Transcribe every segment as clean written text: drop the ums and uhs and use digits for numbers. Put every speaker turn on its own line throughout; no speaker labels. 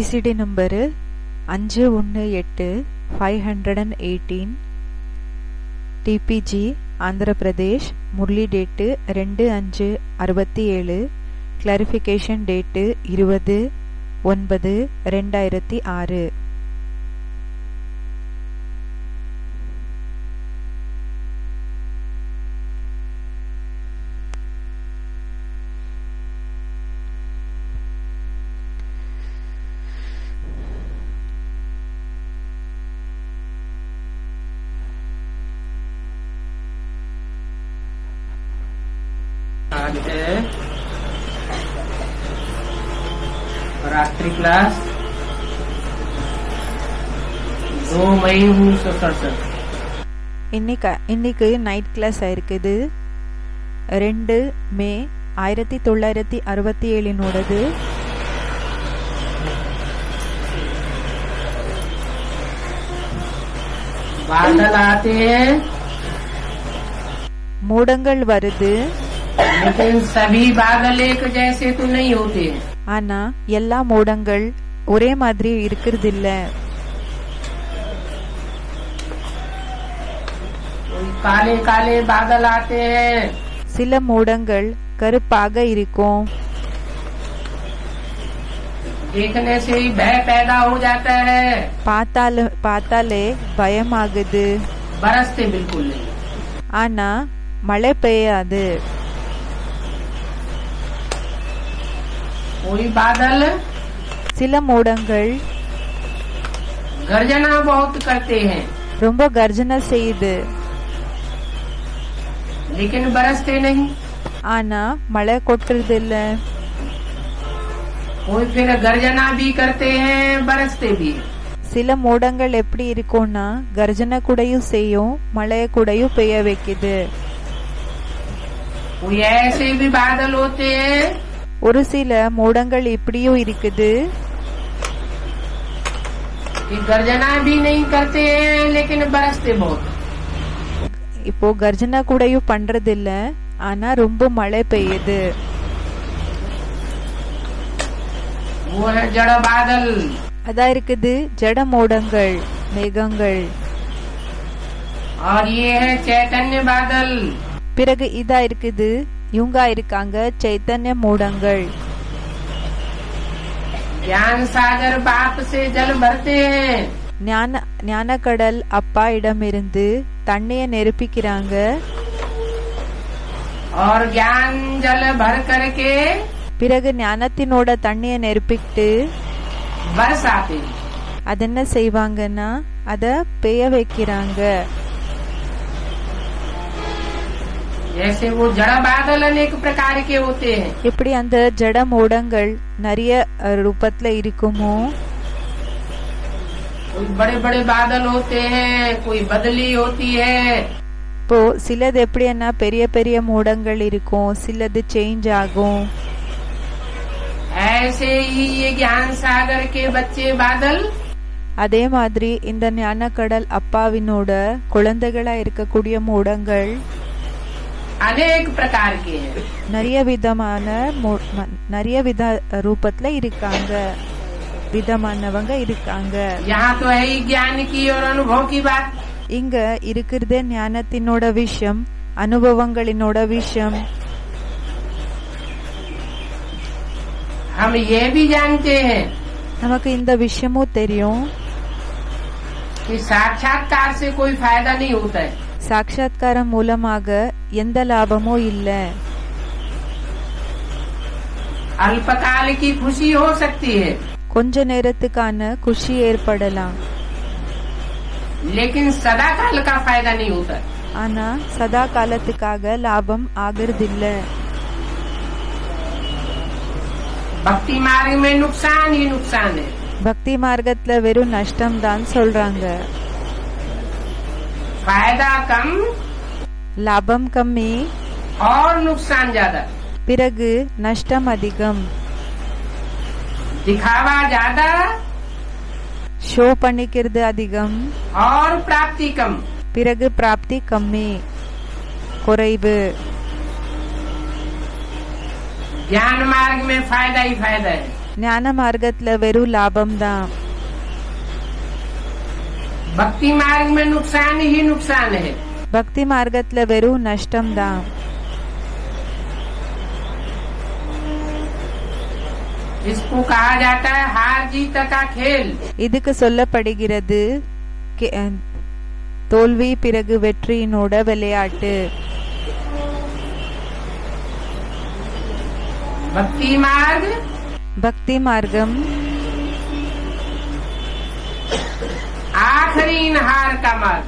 ICD number 518518 TPG Andhra Pradesh Murali date 2567 clarification date 20/9/2006
आज है रात्रि क्लास 2 मई 1967।
இன்னைக்கு நைட் கிளாஸ் ஆயிருக்குது 2 மே 1967
बादल आते हैं
மூடங்கள் வருது
लेकिन सभी बादल एक जैसे तो नहीं होते।
ஆனா எல்லா மூடங்கள் ஒரே மாதிரி இருக்கிறது இல்ல।
काले काले बादल आते हैं
சில மூடங்கள் கருப்பாக இருக்கும்।
देखने से ही भय पैदा हो जाता है।
பார்த்தாலே பயமாகுது।
बरसते बिल्कुल नहीं।
ஆனா மழை பெய்யாது।
कोई बादल
சில மூடங்கள்
गर्जना बहुत करते हैं
ரொம்ப கர்ஜனை செய்யுது
लेकिन बरसते नहीं।
ஆனா மழை கொட்டுறது இல்ல।
कोई फिर गर्जना भी करते हैं बरसते भी।
சில மூடங்கள் எப்படி இருக்கும்னா கர்ஜனை கூடயும் செய்யும் மழைய கூடயும் பெய்ய வைக்குது।
कोई ऐसे भी बादल होते हैं
ஒரு சில மூடங்கள் இப்படியும் இருக்குது
कि गर्जना भी नहीं करते हैं लेकिन बरसते बहुत।
இப்போ கர்ஜனை கூடயும் பண்றது இல்ல ஆனா ரொம்ப மழை பெய்யுது।
वो है जड़ बादल।
அதா இருக்குது ஜட மூடங்கள் மேகங்கள்।
और ये है चैतन्य बादल।
பிறகு இதா இருக்குது இவங்க இருக்காங்க சைத்தன்ய மூடங்கள்।
ज्ञान सागर बाप से जल भरते हैं।
ஞான கடல் அப்பா இடமிருந்து தண்ணிய நெருப்பிக்கிறாங்க।
और ज्ञान जल भर करके
பிறகு ஞானத்தினோட தண்ணிய நெருப்பிட்டு
बरसाते।
அது என்ன செய்வாங்கன்னா அத பெய்ய வைக்கிறாங்க।
जैसे वो जड़ बादल अनेक प्रकार के होते हैं।
எப்படி அந்த ஜட மூடங்கள் நிறைய ரூபத்துல இருக்குமோ
कोई बड़े बड़े बादल होते हैं कोई बदली होती है।
இப்போ சிலது எப்படின்னா பெரிய பெரிய மூடங்கள் இருக்கும் சிலது சேஞ்ச் ஆகும்।
ऐसे ही ये ज्ञान सागर के बच्चे बादल
அதே மாதிரி இந்த ஞான கடல் அப்பாவினோட குழந்தைகளா இருக்கக்கூடிய மூடங்கள்
अनेक प्रकार के हैं।
நிறைய வித ரூபத்துல இருக்காங்க விதமானவங்க இருக்காங்க।
यहाँ तो है ही ज्ञान की और अनुभव की बात।
இங்க இருக்கிறதே ஞானத்தினோட விஷயம் அனுபவங்களினோட விஷயம்।
हम ये भी जानते हैं
நமக்கு இந்த விஷயமும் தெரியும்
कि साक्षात्कार से कोई फायदा नहीं होता है।
சாட்சாத்காரம் மூலமாக எந்த லாபமும் இல்ல।
अल्पकाल की खुशी हो सकती है
கொஞ்ச நேரத்துக்கான குஷி ஏற்படலாம்
लेकिन सदा काल का फायदा नहीं होता।
ஆனா சதா காலத்துக்காக லாபம் ஆகிறதில்ல।
भक्ति मार्ग में नुकसान ही नुकसान है।
பக்தி மார்க்கத்துல வெறும் நஷ்டம் தான் சொல்றாங்க।
फायदा कम
லாபம் கம்மி
और नुकसान ज्यादा।
பிறகு நஷ்டம் அதிகம்।
दिखावा ज्यादा
ஷோ பண்ணிக்கிறது அதிகம்
और प्राप्ति कम।
பிறகு பிராப்தி கம்மி குறைவு।
ज्ञान मार्ग में फायदा ही फायदा है।
ஞான மார்க்கத்துல வெறும் லாபம்தான்.
भक्ति मार्ग में नुकसान ही नुकसान है।
பக்தி மார்க்கத்துல வெறும் நஷ்டம்தான்.
इसको कहा जाता है हार जीत का खेल।
இதுக்கு சொல்லப்படுகிறது தோல்வி பிறகு வெற்றியினோட விளையாட்டு.
भक्ति मार्ग
பக்தி மார்க்கம்
आखिरी हार का मार्ग,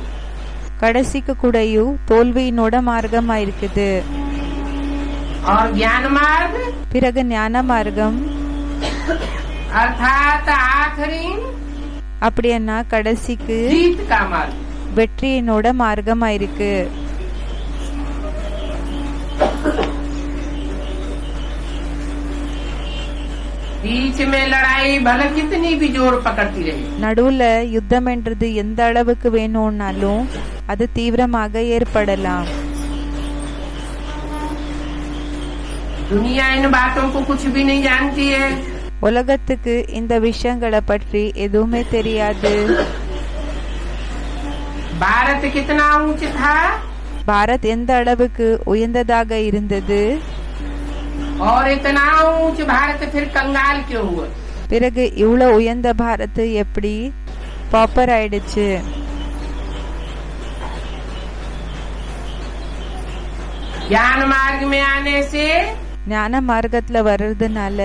கடைசிக்கு கூடயும் தோல்வியினோட மார்க்கமா இருக்குது.
और ज्ञान मार्ग
பிறகு ஞான மார்க்கம்
अर्थात आखिरी
அப்படின்னா கடைசிக்கு
जीत का मार्ग।
வெற்றியினோட மார்க்கமா இருக்கு.
बीच में लड़ाई भले कितनी भी जोर पकड़ती रही,
நடுவுல யுத்தம் என்றது எந்த அளவுக்கு வேணும்னாலும் அது தீவிரமாக ஏற்படலாம்.
दुनिया इन बातों को कुछ भी नहीं जानती है।
உலகத்துக்கு இந்த விஷயங்களை பற்றி எதுவுமே தெரியாது.
भारत कितना ऊंच था
பாரத் எந்த அளவுக்கு உயர்ந்ததாக இருந்தது,
और इतना ऊंच भारत फिर कंगाल क्यों हुआ?
பிறகு இவ்வளவு உயர்ந்த பாரத் எப்படி பாப்பர் ஆயிடுச்சு?
ज्ञान मार्ग में आने से
ஞான மார்க்கத்துல வர்றதுனால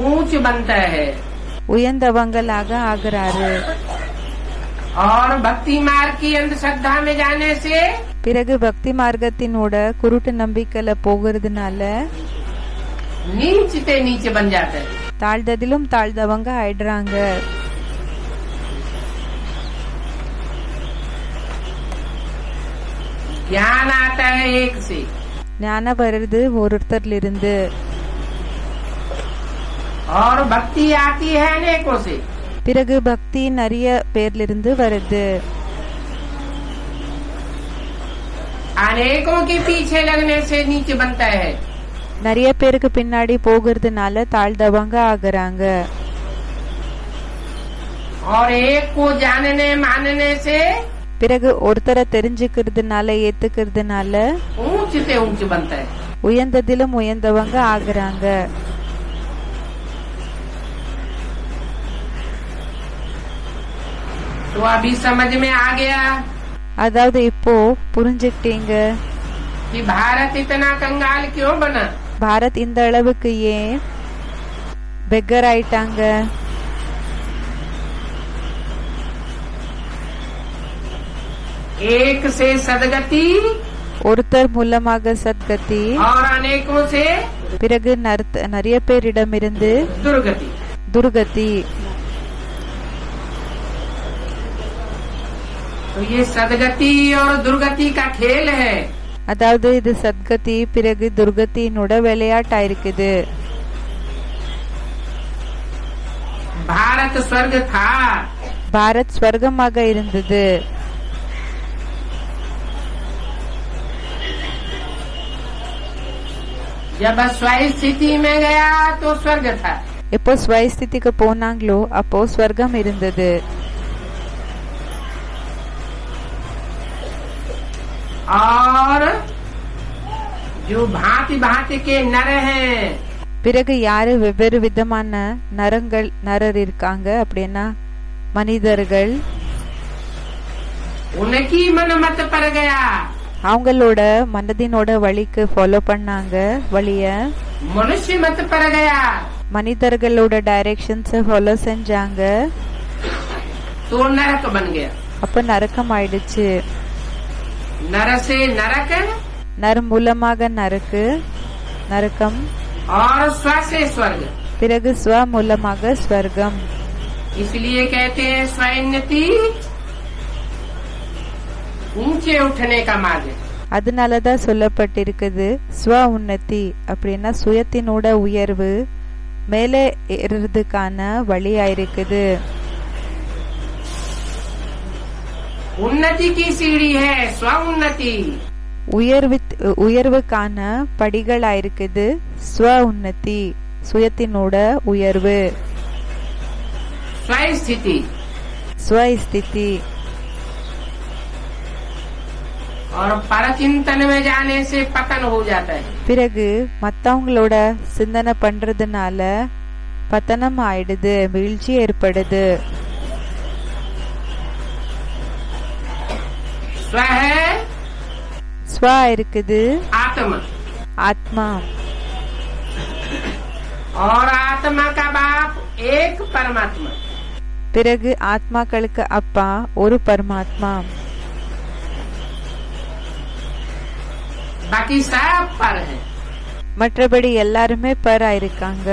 ऊंच बनता है,
உயர்ந்தவங்களாக ஆகிறாரு.
और भक्ति मार्ग की अंधश्रद्धा में जाने से
பிறகு பக்தி மார்க்கத்தினோட குருட்டு நம்பிக்கையில போகிறதுனால
नीच से नीचे बन जाता है।
தாழ்ந்ததிலும் தாழ்ந்தவங்க ஆயிடுறாங்க.
ज्ञान आता है एक से,
ஞானம் வருது ஒருத்தர்ல இருந்து,
और भक्ति आती है अनेकों से।
பிறகு பக்தி நிறைய பேர்ல இருந்து வருது.
अनेकों के पीछे लगने से नीचे बनता है,
நிறைய பேருக்கு பின்னாடி போகிறதுனால தாழ்ந்தவங்க ஆகுறாங்க.
और एक को जानने मानने से
பிறகு ஒருத்தரை தெரிஞ்சுக்கிறதுனால ஏத்துக்கிறதுனால
ऊंच से ऊंच बनता है।
உயர்ந்ததிலும் உயர்ந்தவங்க ஆகுறாங்க.
तो अभी समझ में आ गया
அதாவது இப்போ புரிஞ்சுக்கிட்டீங்க
कि भारत इतना कंगाल क्यों बना।
பாரத் இந்த அளவுக்கு ஏன் பெக்கர் ஆயிட்டாங்க.
एक से सदगति
ஒருத்தர் மூலமாக சத்கதி,
और अनेकों से
பிறகு நிறைய பேரிடமிருந்து
दुर्गति।
துர்கதி.
तो ये सदगति और दुर्गति का खेल है।
அதாவது இது சத்கதி பிறகு துர்கத்தினோட விளையாட்டா இருக்குது.
भारत स्वर्ग था,
பாரத் ஸ்வர்க்கமாக இருந்தது.
जब स्वस्थिति में गया तो स्वर्ग था,
எப்போ ஸ்வஸ்திதிக்கு போனாங்களோ அப்போ ஸ்வர்க்கம் இருந்தது.
और जो भांति भांति के नर हैं
பிறகு யாரு வெவ்வேறு விதமான நரர் இருக்காங்க அப்படின்னா மனிதர்கள்,
उनकी मन मत पर गया,
அவங்களோட மனதினோட வழிக்கு ஃபாலோ பண்ணாங்க. வழிய
मनुष्य मत पर गया
மனிதர்களோட டைரக்ஷன்ஸ் ஃபாலோ செஞ்சாங்க.
तो नरक बन गया।
அப்ப நரக்கம் ஆயிடுச்சு.
नर से नरक
நர் மூலமாக நரக்கம்,
और स्व से स्वर्ग।
பிறகு ஸ்வ மூலமாக ஸ்வர்க்கம்.
इसलिए कहते हैं स्वोन्नति ऊंचे उठने का मार्ग।
அதனாலதான் சொல்லப்பட்டிருக்குது ஸ்வ உன்னதி அப்படின்னா சுயத்தினோட உயர்வு மேலே ஏறதுக்கான வழியா இருக்குது.
उन्नति की सीढ़ी है स्व उन्नति,
உயர்வுக்கான படிகளா இருக்குது ஸ்வ உன்னதி, சுயத்தினோட உயர்வு.
स्वस्थिति
ஸ்வஸ்திதி.
और परचिंतन में जाने से पतन हो जाता है.
பிறகு மத்தவங்களோட சிந்தனை பண்றதுனால பத்தனம் ஆயிடுது, வீழ்ச்சி ஏற்படுது.
स्व है
ஸ்வா இருக்குது,
आत्मा,
ஆத்மா.
और आत्मा का बाप एक परमात्मा.
பிறகு ஆத்மாக்களுக்கு அப்பா ஒரு பரமாத்மா.
बाकी सब पर है.
மற்றபடி எல்லாருமே பரா இருக்காங்க.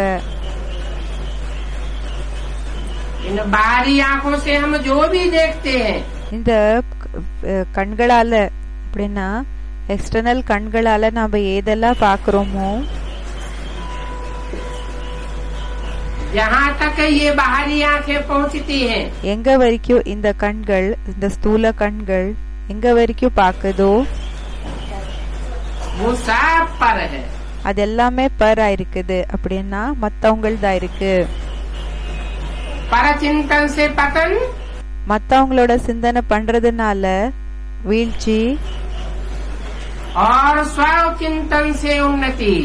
इन बाहरी आंखों से हम जो भी देखते हैं,
இந்த கண்களால அப்படின்னா எக்ஸ்டர்னல் கண்களால நாம ஏதெல்லாம் பாக்குறோமோ,
जहाँ तक ये बाहरी आंखें पहुँचती हैं,
எங்க வரைக்கும் இந்த கண்கள், இந்த ஸ்தூல கண்கள் எங்க வரைக்கும் பாக்குதோ
वो सब पर है.
அது எல்லாமே பரா இருக்குது. அப்படின்னா மத்தவங்கள்தான் இருக்கு.
परचिंतन से पतन
மத்தவங்களோட சிந்தனை பண்றதுனால வீழ்ச்சி,
और स्वचिंतन से उन्नति.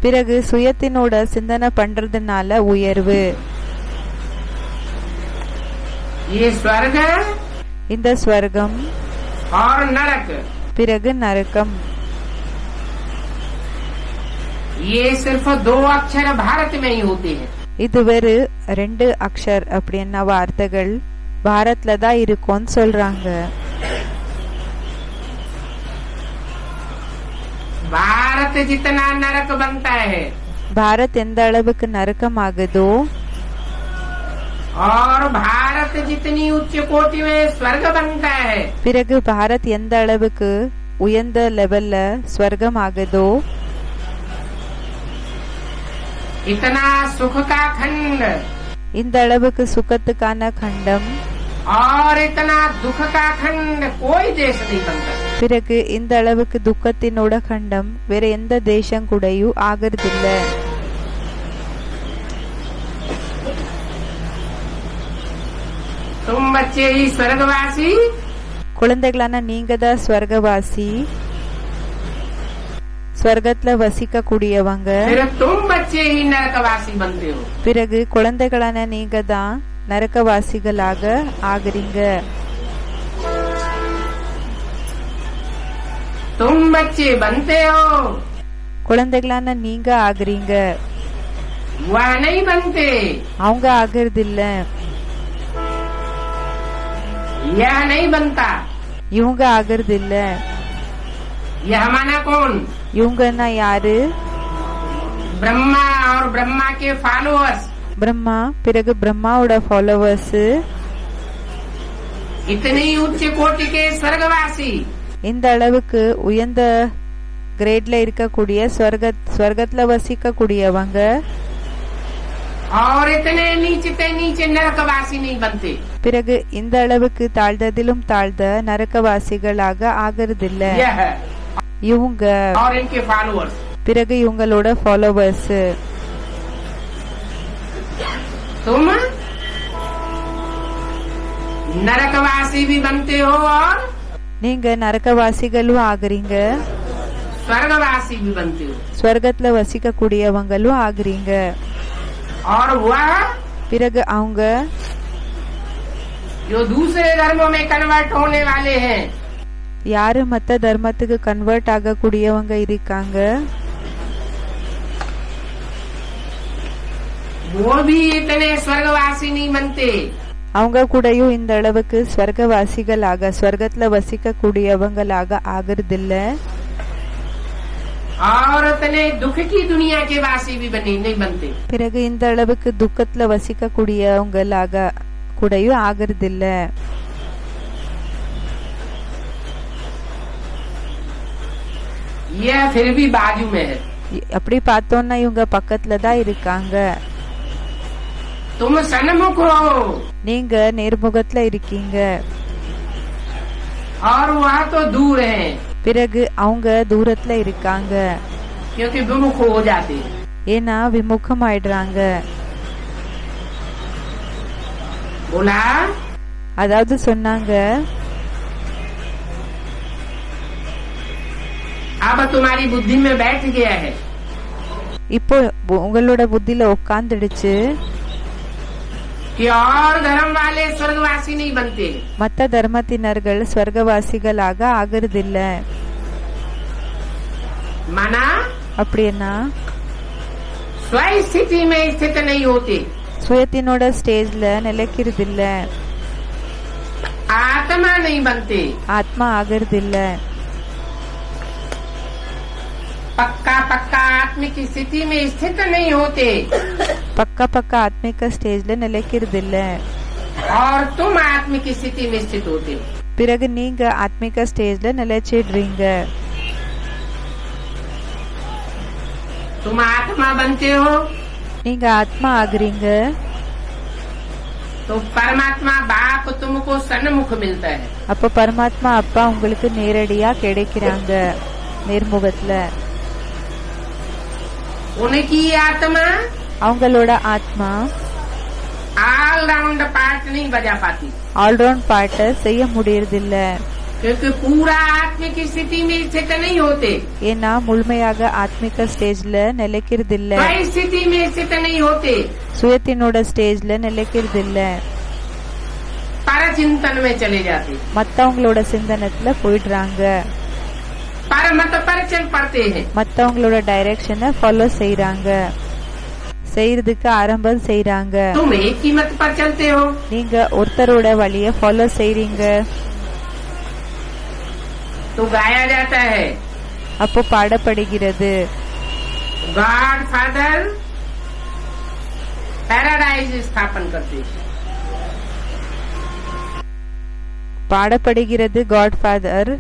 பிறகு சுயத்தினோட சிந்தனை பண்றதுனால உயர்வு.
ये स्वर्ग
இந்த ஸ்வர்க்கம்,
और नरक,
பிறகு நரகம்.
ये सिर्फ 2 अक्षर भारत में ही होते हैं.
இது வெறு 2 அக்ஷர் அப்படின்னா வார்த்தைகள் பாரத்ல தான் இருக்கும்னு சொல்றாங்க.
भारत जितना नरक बनता है,
பாரத் எந்த அளவுக்கு நரகம் ஆகுதோ,
और भारत जितनी उच्च कोटि में स्वर्ग बनता है,
பிறகு பாரத் எந்த அளவுக்கு உயர்ந்த லெவல்ல ஸ்வர்க்கம் ஆகுதோ,
इतना सुख का खंड
இந்த அளவுக்கு சுகத்துக்கான கண்டம்,
और इतना दुख का खंड कोई देश नहीं बनता.
பிறகு இந்த அளவுக்கு துக்கத்தினோட கண்டம் வேற எந்த தேசம் கூடயும் ஆகிறதில்ல.
तुम बच्चे ही स्वर्गवासी,
குழந்தைகளான நீங்க தான் ஸ்வர்கவாசி, ஸ்வர்கத்துல வசிக்க கூடியவங்க.
फिर तुम बच्चे ही नरकवासी बनते हो.
பிறகு குழந்தைகளான நீங்க தான் நரகவாசிகளாக ஆகுறீங்க.
तुम बच्चे बनते हो,
குழந்தைகளான நீங்க ஆகுறீங்க,
वह नहीं बनते.
அவங்க ஆகுறது இல்ல.
यह नहीं बनता.
இவங்க ஆகுறது இல்ல.
यह माना कौन?
இவங்கன்னா யாரு?
ब्रह्मा और ब्रह्मा के फॉलोअर्स.
பிரம்மா, பிறகு பிரம்மாவோட ஃபாலோவர்ஸ்,
इतनी उच्च कोटि के स्वर्गवासी,
இந்த அளவுக்கு உயர்ந்த கிரேட்ல இருக்கக்கூடிய ஸ்வர்கத்துல வசிக்க கூடியவங்க,
और इतने नीचे नीचे नरकवासी नहीं बनते.
பிறகு இந்த அளவுக்கு தாழ்ந்ததிலும் தாழ்ந்த நரகவாசிகளாக ஆகிறதில்ல.
यह
இவங்க,
और इनके फॉलोअर्स.
பிறகு இவங்களோட ஃபாலோவர்ஸ்.
तुम नरकवासी भी बनते हो और
நீங்க நரகவாசிகளும் ஆகுறீங்க,
स्वर्गवासी भी बनते हो.
ஸ்வர்கத்துல வசிக்க கூடியவங்களும் ஆகுறீங்க.
और वह
பிறகு அவங்க
जो दूसरे धर्मों में कन्वर्ट होने वाले हैं,
யாரு மத்த தர்மத்துக்கு கன்வெர்ட் ஆகக்கூடியவங்க இருக்காங்க,
वो भी इतने स्वर्गवासी नहीं बनते.
அவங்க கூடயும் இந்த அளவுக்கு ஸ்வர்கவாசிகளாக ஸ்வர்கத்துல வசிக்க கூடியவங்களாக ஆகுறதில்ல.
और इतने दुख की दुनिया के वासी भी नहीं बनते.
பிறகு இந்த அளவுக்கு துக்கத்துல வசிக்க கூடியவங்களாக கூடயும் ஆகுறதில்ல.
यह फिर भी बाजू में है.
அப்படி பார்த்தோம்னா இவங்க பக்கத்துல தான் இருக்காங்க.
तुम सन्मुख हो
நீங்க நேர்முகத்துல இருக்கீங்க,
और वह तो दूर है,
பிறகு அவங்க தூரத்துல இருக்காங்க.
क्योंकि विमुख हो जाते हैं.
ஏன்னா விமுகமாயிடுறாங்க.
बोला
அதாவது சொன்னாங்க,
अब तुम्हारी बुद्धि में बैठ गया है
இப்போ உங்களோட புத்தியில உட்காந்துடுச்சு,
कि और धर्म वाले स्वर्गवासी नहीं बनते.
மத்த தர்மத்தினர்கள் ஸ்வர்கவாசிகளாக ஆகிறதில்ல.
माना
அப்படின்னா
स्वस्थिति में स्थित नहीं होते.
சுயத்தினோட ஸ்டேஜ்ல நிலைக்கிறதில்ல,
आत्मा नहीं बनते.
ஆத்மா ஆகிறதில்ல.
पक्का पक्का आत्मिक स्थिति में स्थित नहीं होते.
பக்கா பக்கா ஆத்மிக ஸ்டேஜ்ல நிலைக்கிறதில்ல.
और तुम आत्मिक स्थिति में स्थित होते हो.
பிறகு நீங்க ஆத்மிக ஸ்டேஜ்ல நிலைச்சிடுறீங்க.
तुम आत्मा बनते हो
நீங்க ஆத்மா ஆகுறீங்க.
तो परमात्मा बाप तुमको सन्मुख मिलता है.
அப்ப பரமாத்மா அப்பா உங்களுக்கு நேரடியா கிடைக்கிறாங்க நேர்முகத்துல.
उनकी आत्मा
அவங்களோட ஆத்மா
ऑलराउंड पार्ट नहीं बजा पाती,
ஆல்ரவுண்ட் பார்ட்ட செய்ய முடியறதில்ல.
क्योंकि पूरा आत्मिक स्थिति में स्थित नहीं होते.
ஏன்னா முழுமையாக ஆத்மிக ஸ்டேஜ்ல நிலைக்கிறதில்ல,
कोई स्थिति में स्थित नहीं होते.
சுயத்தினோட ஸ்டேஜ்ல நிலைக்கிறதில்ல.
पर चिंतन में चले जाते,
மத்தவங்களோட சிந்தனத்துல போயிடுறாங்க,
पर मत पर चल पड़ते हैं.
மத்தவங்களோட டைரக்ஷனை ஃபாலோ செய்யறாங்க, செய்யறதுக்கு ஆரம்பம் செய்யறாங்க.
तुम एक ही मत पर चलते हो.
நீங்க ஒருத்தரோட வழிய ஃபாலோ செய்றீங்க.
तो गाया जाता है,
அப்போ பாடப்படுகிறது,
गॉड फादर पैराडाइज स्थापन करते हैं.
பாடப்படுகிறது காட் ஃபாதர்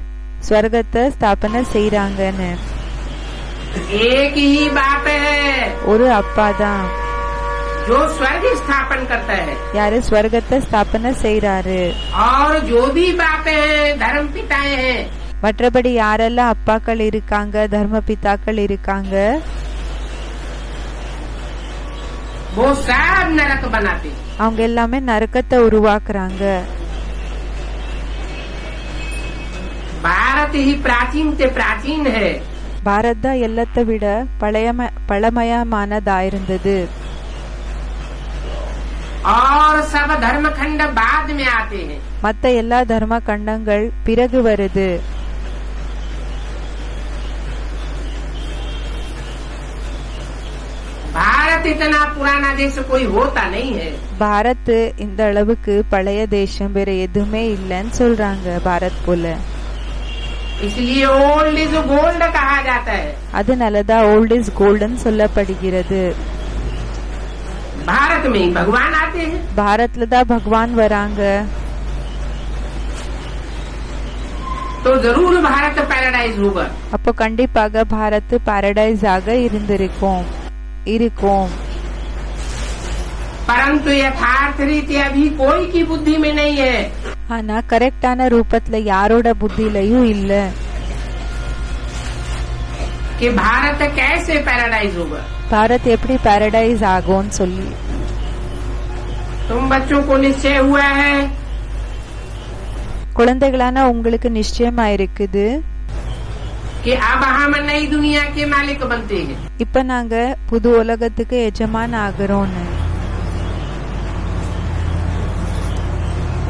ஸ்வர்கத்தை ஸ்தாபனை செய்யறாங்கன்னு.
एक ही बाप है
ஒரு அப்பா தான்
जो स्वर्ग स्थापन करता है.
யாரு ஸ்வர்கத்தை ஸ்தாபனை செய்யறாரு.
और जो भी बाप हैं धर्म पिताएं हैं,
மற்றபடி யாரெல்லாம் அப்பாக்கள் இருக்காங்க, தர்ம பிதாக்கள் இருக்காங்க,
वो सब नरक बनाते हैं.
அவங்க எல்லாமே நரக்கத்தை உருவாக்குறாங்க.
भारत ही प्राचीन से प्राचीन है.
பாரத் தான் எல்லாத்தை விட பழமயமானதாயிருந்தது.
और सब धर्म खंड बाद में आते हैं.
மத்த எல்லா தர்ம கண்டங்கள் பிறகு வருது.
भारत इतना पुराना देश कोई होता नहीं है.
பாரத் இந்த அளவுக்கு பழைய தேசம் வேற எதுவுமே இல்லைன்னு சொல்றாங்க பாரத் போல.
इसलिए ओल्ड इज गोल्ड कहा जाता है.
அதனாலதான் ஓல்ட் இஸ் கோல்டன் சொல்லப்படுகிறது.
भारत में ही भगवान आते हैं.
பாரத்ல தான் பகவான் வராங்க.
तो जरूर भारत पैराडाइज होगा.
அப்போ கண்டிப்பாக பாரத் பாரடைஸ் ஆக இருக்கும்.
परंतु यथार्थ रीति अभी कोई की बुद्धि में नहीं है.
ஆனா கரெக்டான ரூபத்துல யாரோட புத்தியிலையும் இல்ல.
कि भारत कैसे पैराडाइज होगा.
பாரத் எப்படி பாரடைஸ் ஆகும்னு சொல்லி.
तुम बच्चों को निश्चय हुआ है
குழந்தைகளான உங்களுக்கு நிச்சயமா இருக்குது
कि अब हम नई दुनिया के मालिक बनते हैं.
இப்ப நாங்க புது உலகத்துக்கு எஜமான் ஆகிறோம்னு.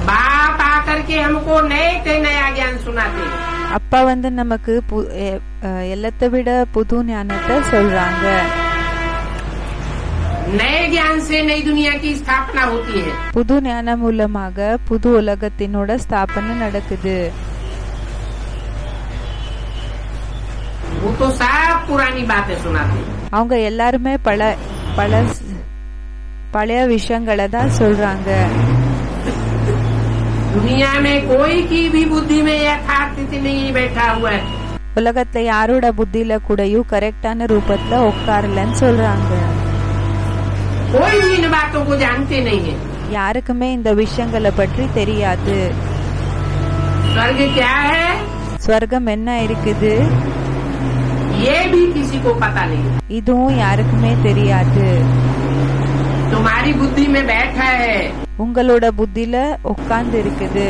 बाप आकर के हमको नए से नया ज्ञान सुनाते हैं.
அப்பா வந்து நமக்கு எல்லாத்தை விட புது ஞானத்தை சொல்றாங்க.
नए ज्ञान से नई दुनिया की स्थापना होती है.
புது ஞானம் மூலமாக புது உலகத்தினோட ஸ்தாபனை நடக்குது.
वो तो सब पुरानी बातें सुनाते हैं.
அவங்க எல்லாருமே பழைய விஷயங்களை தான் சொல்றாங்க.
दुनिया में कोई की भी बुद्धि में यथार्थ नहीं बैठा हुआ है.
உலகத்துல யாரோட புத்தியில கூடயும் கரெக்டான ரூபத்துல உட்காரலன்னு சொல்றாங்க.
कोई भी इन बातों को जानते नहीं है.
யாருக்குமே இந்த விஷயங்களை பற்றி தெரியாது.
स्वर्ग क्या है
ஸ்வர்க்கம் என்ன இருக்குது,
ये भी किसी को पता नहीं।
இதுவும் யாருக்குமே தெரியாது.
तुम्हारी बुद्धि में बैठा है,
உங்களோட புத்தில உட்கார்ந்து இருக்குது.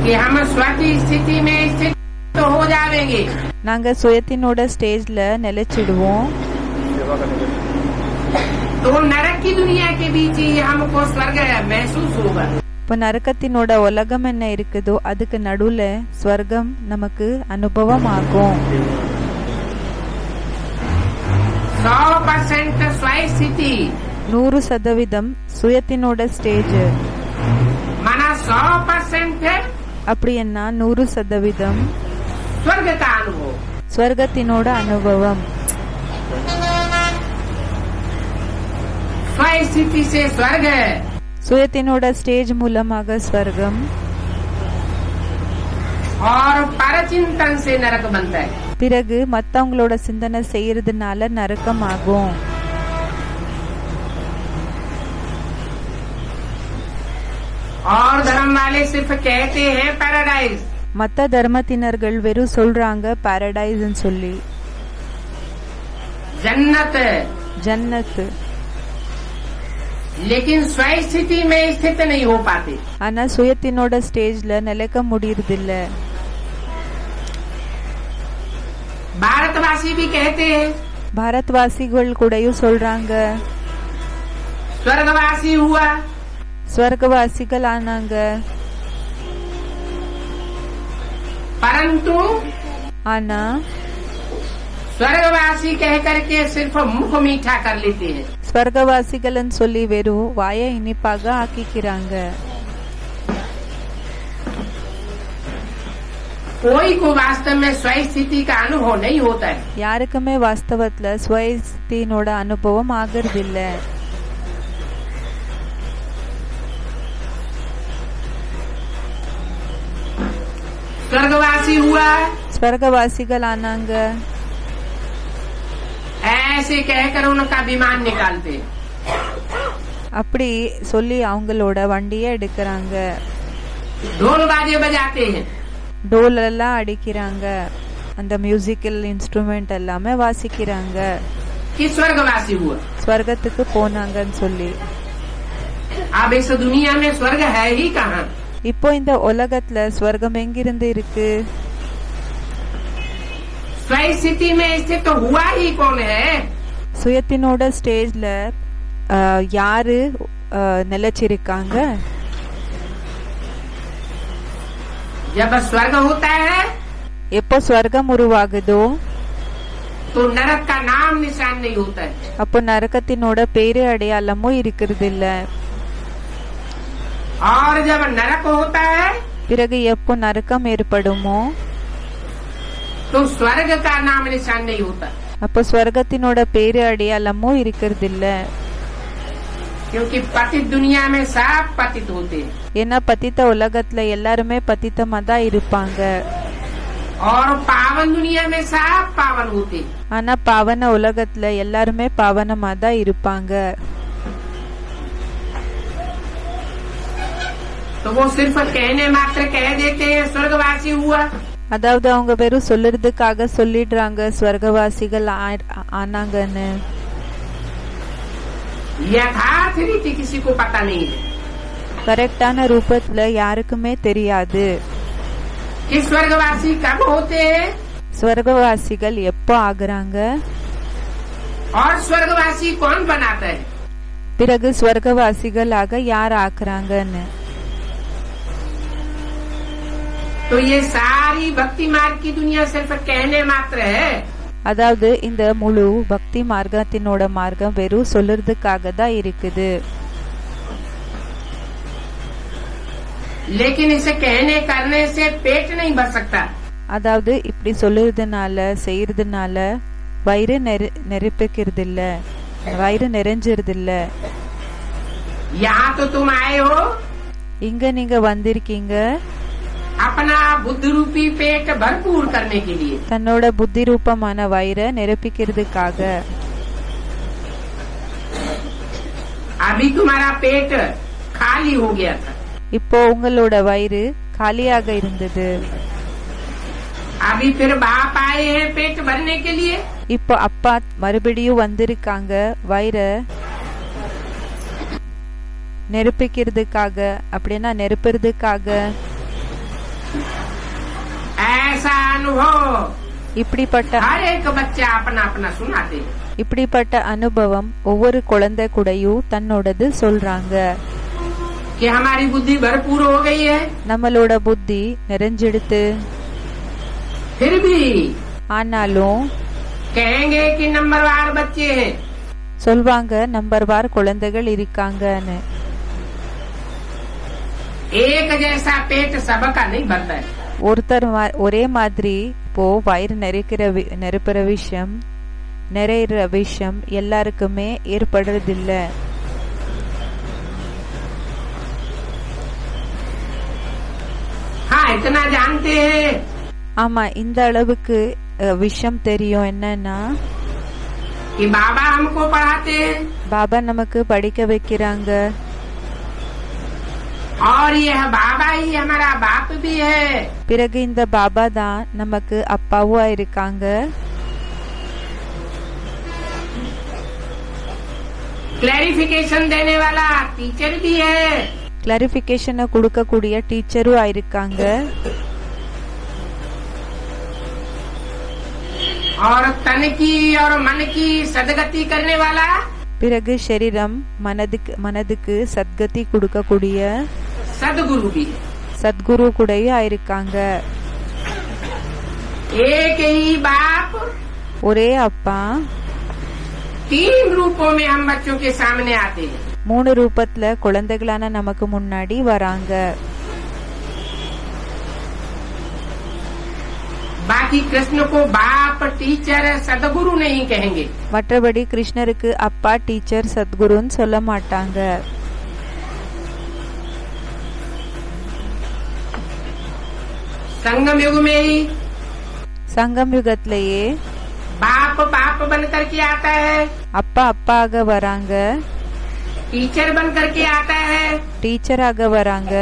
कि हम स्वती स्थिति में स्थित तो हो जाएंगे,
நாங்க சுயத்தினோட ஸ்டேஜ்ல நிலைச்சிடுவோம்.
तो नरक की दुनिया के बीच ही हमको स्वर्ग महसूस होगा।
இப்போ நரக்கத்தினோட உலகம் என்ன இருக்குதோ அதுக்கு நடுவுல ஸ்வர்க்கம் நமக்கு அனுபவம் ஆகும்.
100% स्वय स्थिति
100% சுயத்தினோட ஸ்டேஜ்.
माना 100%
அப்படி என்ன 100%
स्वर्ग का अनुभव,
ஸ்வர்க்கத்தினோட அனுபவம்.
स्वय स्थिति से स्वर्ग,
சுயத்தினோட ஸ்டேஜ் மூலமாக ஸ்வர்க்கம்
और परचिंतन से नरक बनता है।
பிறகு மத்தவங்களோட சிந்தனை செய்யறதுனால நரக்கம் ஆகும்.
और धर्म वाले सिर्फ कहते हैं पैराडाइज,
மத்த தர்மத்தினர்கள் வெறும் சொல்றாங்க பாரடைஸ் சொல்லி,
जन्नत,
ஜன்னத்.
लेकिन स्वय स्थिति में स्थित नहीं हो पाते।
ஆனா சுயத்தினோட ஸ்டேஜ்ல நிலைக்க முடியறதில்ல.
भारतवासी भी कहते हैं,
பாரத்வாசிகள் கூடயும் சொல்றாங்க
स्वर्गवासी हुआ,
ஸ்வர்கவாசிகள் ஆனாங்க.
परंतु
ஆனா
स्वर्गवासी कह करके सिर्फ मुख मीठा कर लेते हैं।
ஸ்வர்கவாசிகள்னு சொல்லி வெறும் வாயை இனிப்பாக ஆக்கிக்கிறாங்க.
कोई को वास्तव में स्वय स्थिति का अनुभव नहीं होता है।
யாருக்குமே வாஸ்தவத்துல ஸ்வயஸ்தினோட அனுபவம் ஆகிறதில்ல.
स्वर्गवासी हुआ,
ஸ்வர்கவாசிகள் ஆனாங்க.
ऐसे कहकर उनका विमान निकालते,
அப்படி சொல்லி அவங்களோட வண்டியை எடுக்கிறாங்க.
ढोल बाजे बजाते हैं,
டோல் எல்லாம் அடிக்கிறாங்க. அந்த மியூசிக்கல் இன்ஸ்ட்ருமெண்ட் எல்லாமே வாசிக்கிறாங்க.
कि स्वर्गवासी हुआ।
ஸ்வர்கத்துக்கு போனாங்கன்னு சொல்லி.
अब इस दुनिया में स्वर्ग है ही कहाँ?
இப்போ இந்த உலகத்துல ஸ்வர்க்கம் எங்கிருந்து இருக்கு?
स्वय स्थिति में स्थित हुआ ही कौन है?
சுயத்தினோட ஸ்டேஜ்ல யாரு நிலைச்சிருக்காங்க?
जब स्वर्ग होता है
எப்போ ஸ்வர்க்கம் உருவாகுதோ
तो नरक का नाम निशान नहीं होता है।
அப்போ நரகத்தினோட பேரு அடையாளமும் இருக்கிறது இல்ல.
और जब नरक होता है
பிறகு எப்போ நரகம் ஏற்படுமோ
तो स्वर्ग का नाम निशान नहीं होता,
அப்போ ஸ்வர்கத்தினோட பேரு அடையாளமும் இருக்கிறது இல்ல.
क्योंकि पतित दुनिया में सब पतित होते हैं
ஏன்னா பத்தித்த உலகத்துல எல்லாருமே பத்தித்தமா தான் இருப்பாங்க.
और पावन दुनिया में सब पावन होते हैं।
ஆனா பாவன உலகத்துல எல்லாருமே பாவனமா தான் இருப்பாங்க.
तो वो सिर्फ कहने मात्र कह देते हैं स्वर्गवासी हुआ,
அதாவது அவங்க வெறும் சொல்லுறதுக்காக சொல்லிடுறாங்க ஸ்வர்கவாசிகள் ஆனாங்கன்னு.
यथार्थ रीति किसी को पता नहीं है
கரெக்டான ரூபத்துல யாருக்குமே தெரியாது
कि स्वर्गवासी कब होते हैं
ஸ்வர்கவாசிகள் எப்போ ஆகுறாங்க,
और स्वर्गवासी कौन बनाता है।
பிறகு ஸ்வர்கவாசிகளாக யார் ஆக்குறாங்கன்னு.
तो ये सारी भक्ति मार्ग की दुनिया सिर्फ कहने मात्र है।
அதாவது இந்த முழு பக்தி மார்க்கத்தினோட மார்க்கம் வெறும் சொல்லுறதுக்காக தான் இருக்குது.
लेकिन इसे कहने करने से पेट नहीं भर सकता।
அதாவது இப்படி சொல்லுறதுனால செய்யறதுனால வயிறு நெருப்பிக்கிறது இல்ல, வயிறு நிறைஞ்சிருது இல்ல.
यहाँ तो तुम आए हो
இங்க நீங்க வந்திருக்கீங்க
अपना बुद्धि रूपी पेट भरपूर करने के लिए।
தன்னோட புத்தி ரூபமான வயிறை நிரப்பிக்கிறதுக்காக.
अभी तुम्हारा पेट खाली हो गया था,
இப்போ உங்களோட வயிறு காலியாக இருந்தது.
अभी फिर बाप आए हैं पेट भरने के लिए।
இப்போ அப்பா மறுபடியும் வந்திருக்காங்க வயிற நெருப்பிக்கிறதுக்காக, அப்படின்னா நெருப்புறதுக்காக.
ऐसा अनुभव
இப்படிப்பட்ட
हर एक बच्चा अपना अपना सुनाते हैं।
இப்படிப்பட்ட அனுபவம் ஒவ்வொரு குழந்தை கூடயும் தன்னோடது சொல்றாங்க.
कि हमारी बुद्धि भरपूर हो गई है,
நம்மளோட புத்தி நிறைஞ்சிடுத்து.
फिर भी
ஆனாலும்
कहेंगे कि नंबरवार बच्चे हैं।
சொல்வாங்க நம்பர்வார் குழந்தைகள் இருக்காங்கன்னு.
एक जैसा पेट सबका नहीं भरता है।
ஒருத்தர் ஒரே மாதிரி இப்போ வயிறு நெருப்புற விஷயம் நிறையிற விஷயம் எல்லாருக்குமே ஏற்படுறதில்ல.
हाँ इतना जानते हैं
ஆமா, இந்த அளவுக்கு விஷயம் தெரியும். என்னன்னா
कि बाबा हमको पढ़ाते हैं
பாபா நமக்கு படிக்க வைக்கிறாங்க.
और यह बाबा ही हमारा बाप भी है।
பிறகு இந்த பாபா தான் நமக்கு அப்பாவா இருக்காங்க.
क्लैरिफिकेशन देने वाला टीचर भी है।
கிளாரிபிகேஷனை கொடுக்கக்கூடிய டீச்சரும் ஆயிருக்காங்க.
और तन की और मन की सदगति करने वाला
பிறகு शरीரம் மனதுக்கு சத்கதி கொடுக்கக்கூடிய
सदगुरु भी है।
சத்குரு கூடயும் ஆயிருக்காங்க.
एक ही बाप
ஒரே அப்பா
3 रूपों में हम बच्चों के सामने आते हैं।
3 ரூபத்துல குழந்தைகளான நமக்கு முன்னாடி வராங்க.
बाकी कृष्ण को बाप टीचर सदगुरु नहीं कहेंगे।
மற்றபடி கிருஷ்ணருக்கு அப்பா டீச்சர் சத்குருன்னு சொல்ல மாட்டாங்க.
संगम युग में ही
சங்கம் யுகத்திலேயே
बाप बाप बन करके आता है,
அப்பா அப்பாக வராங்க,
टीचर बन करके आता है
டீச்சராக வராங்க,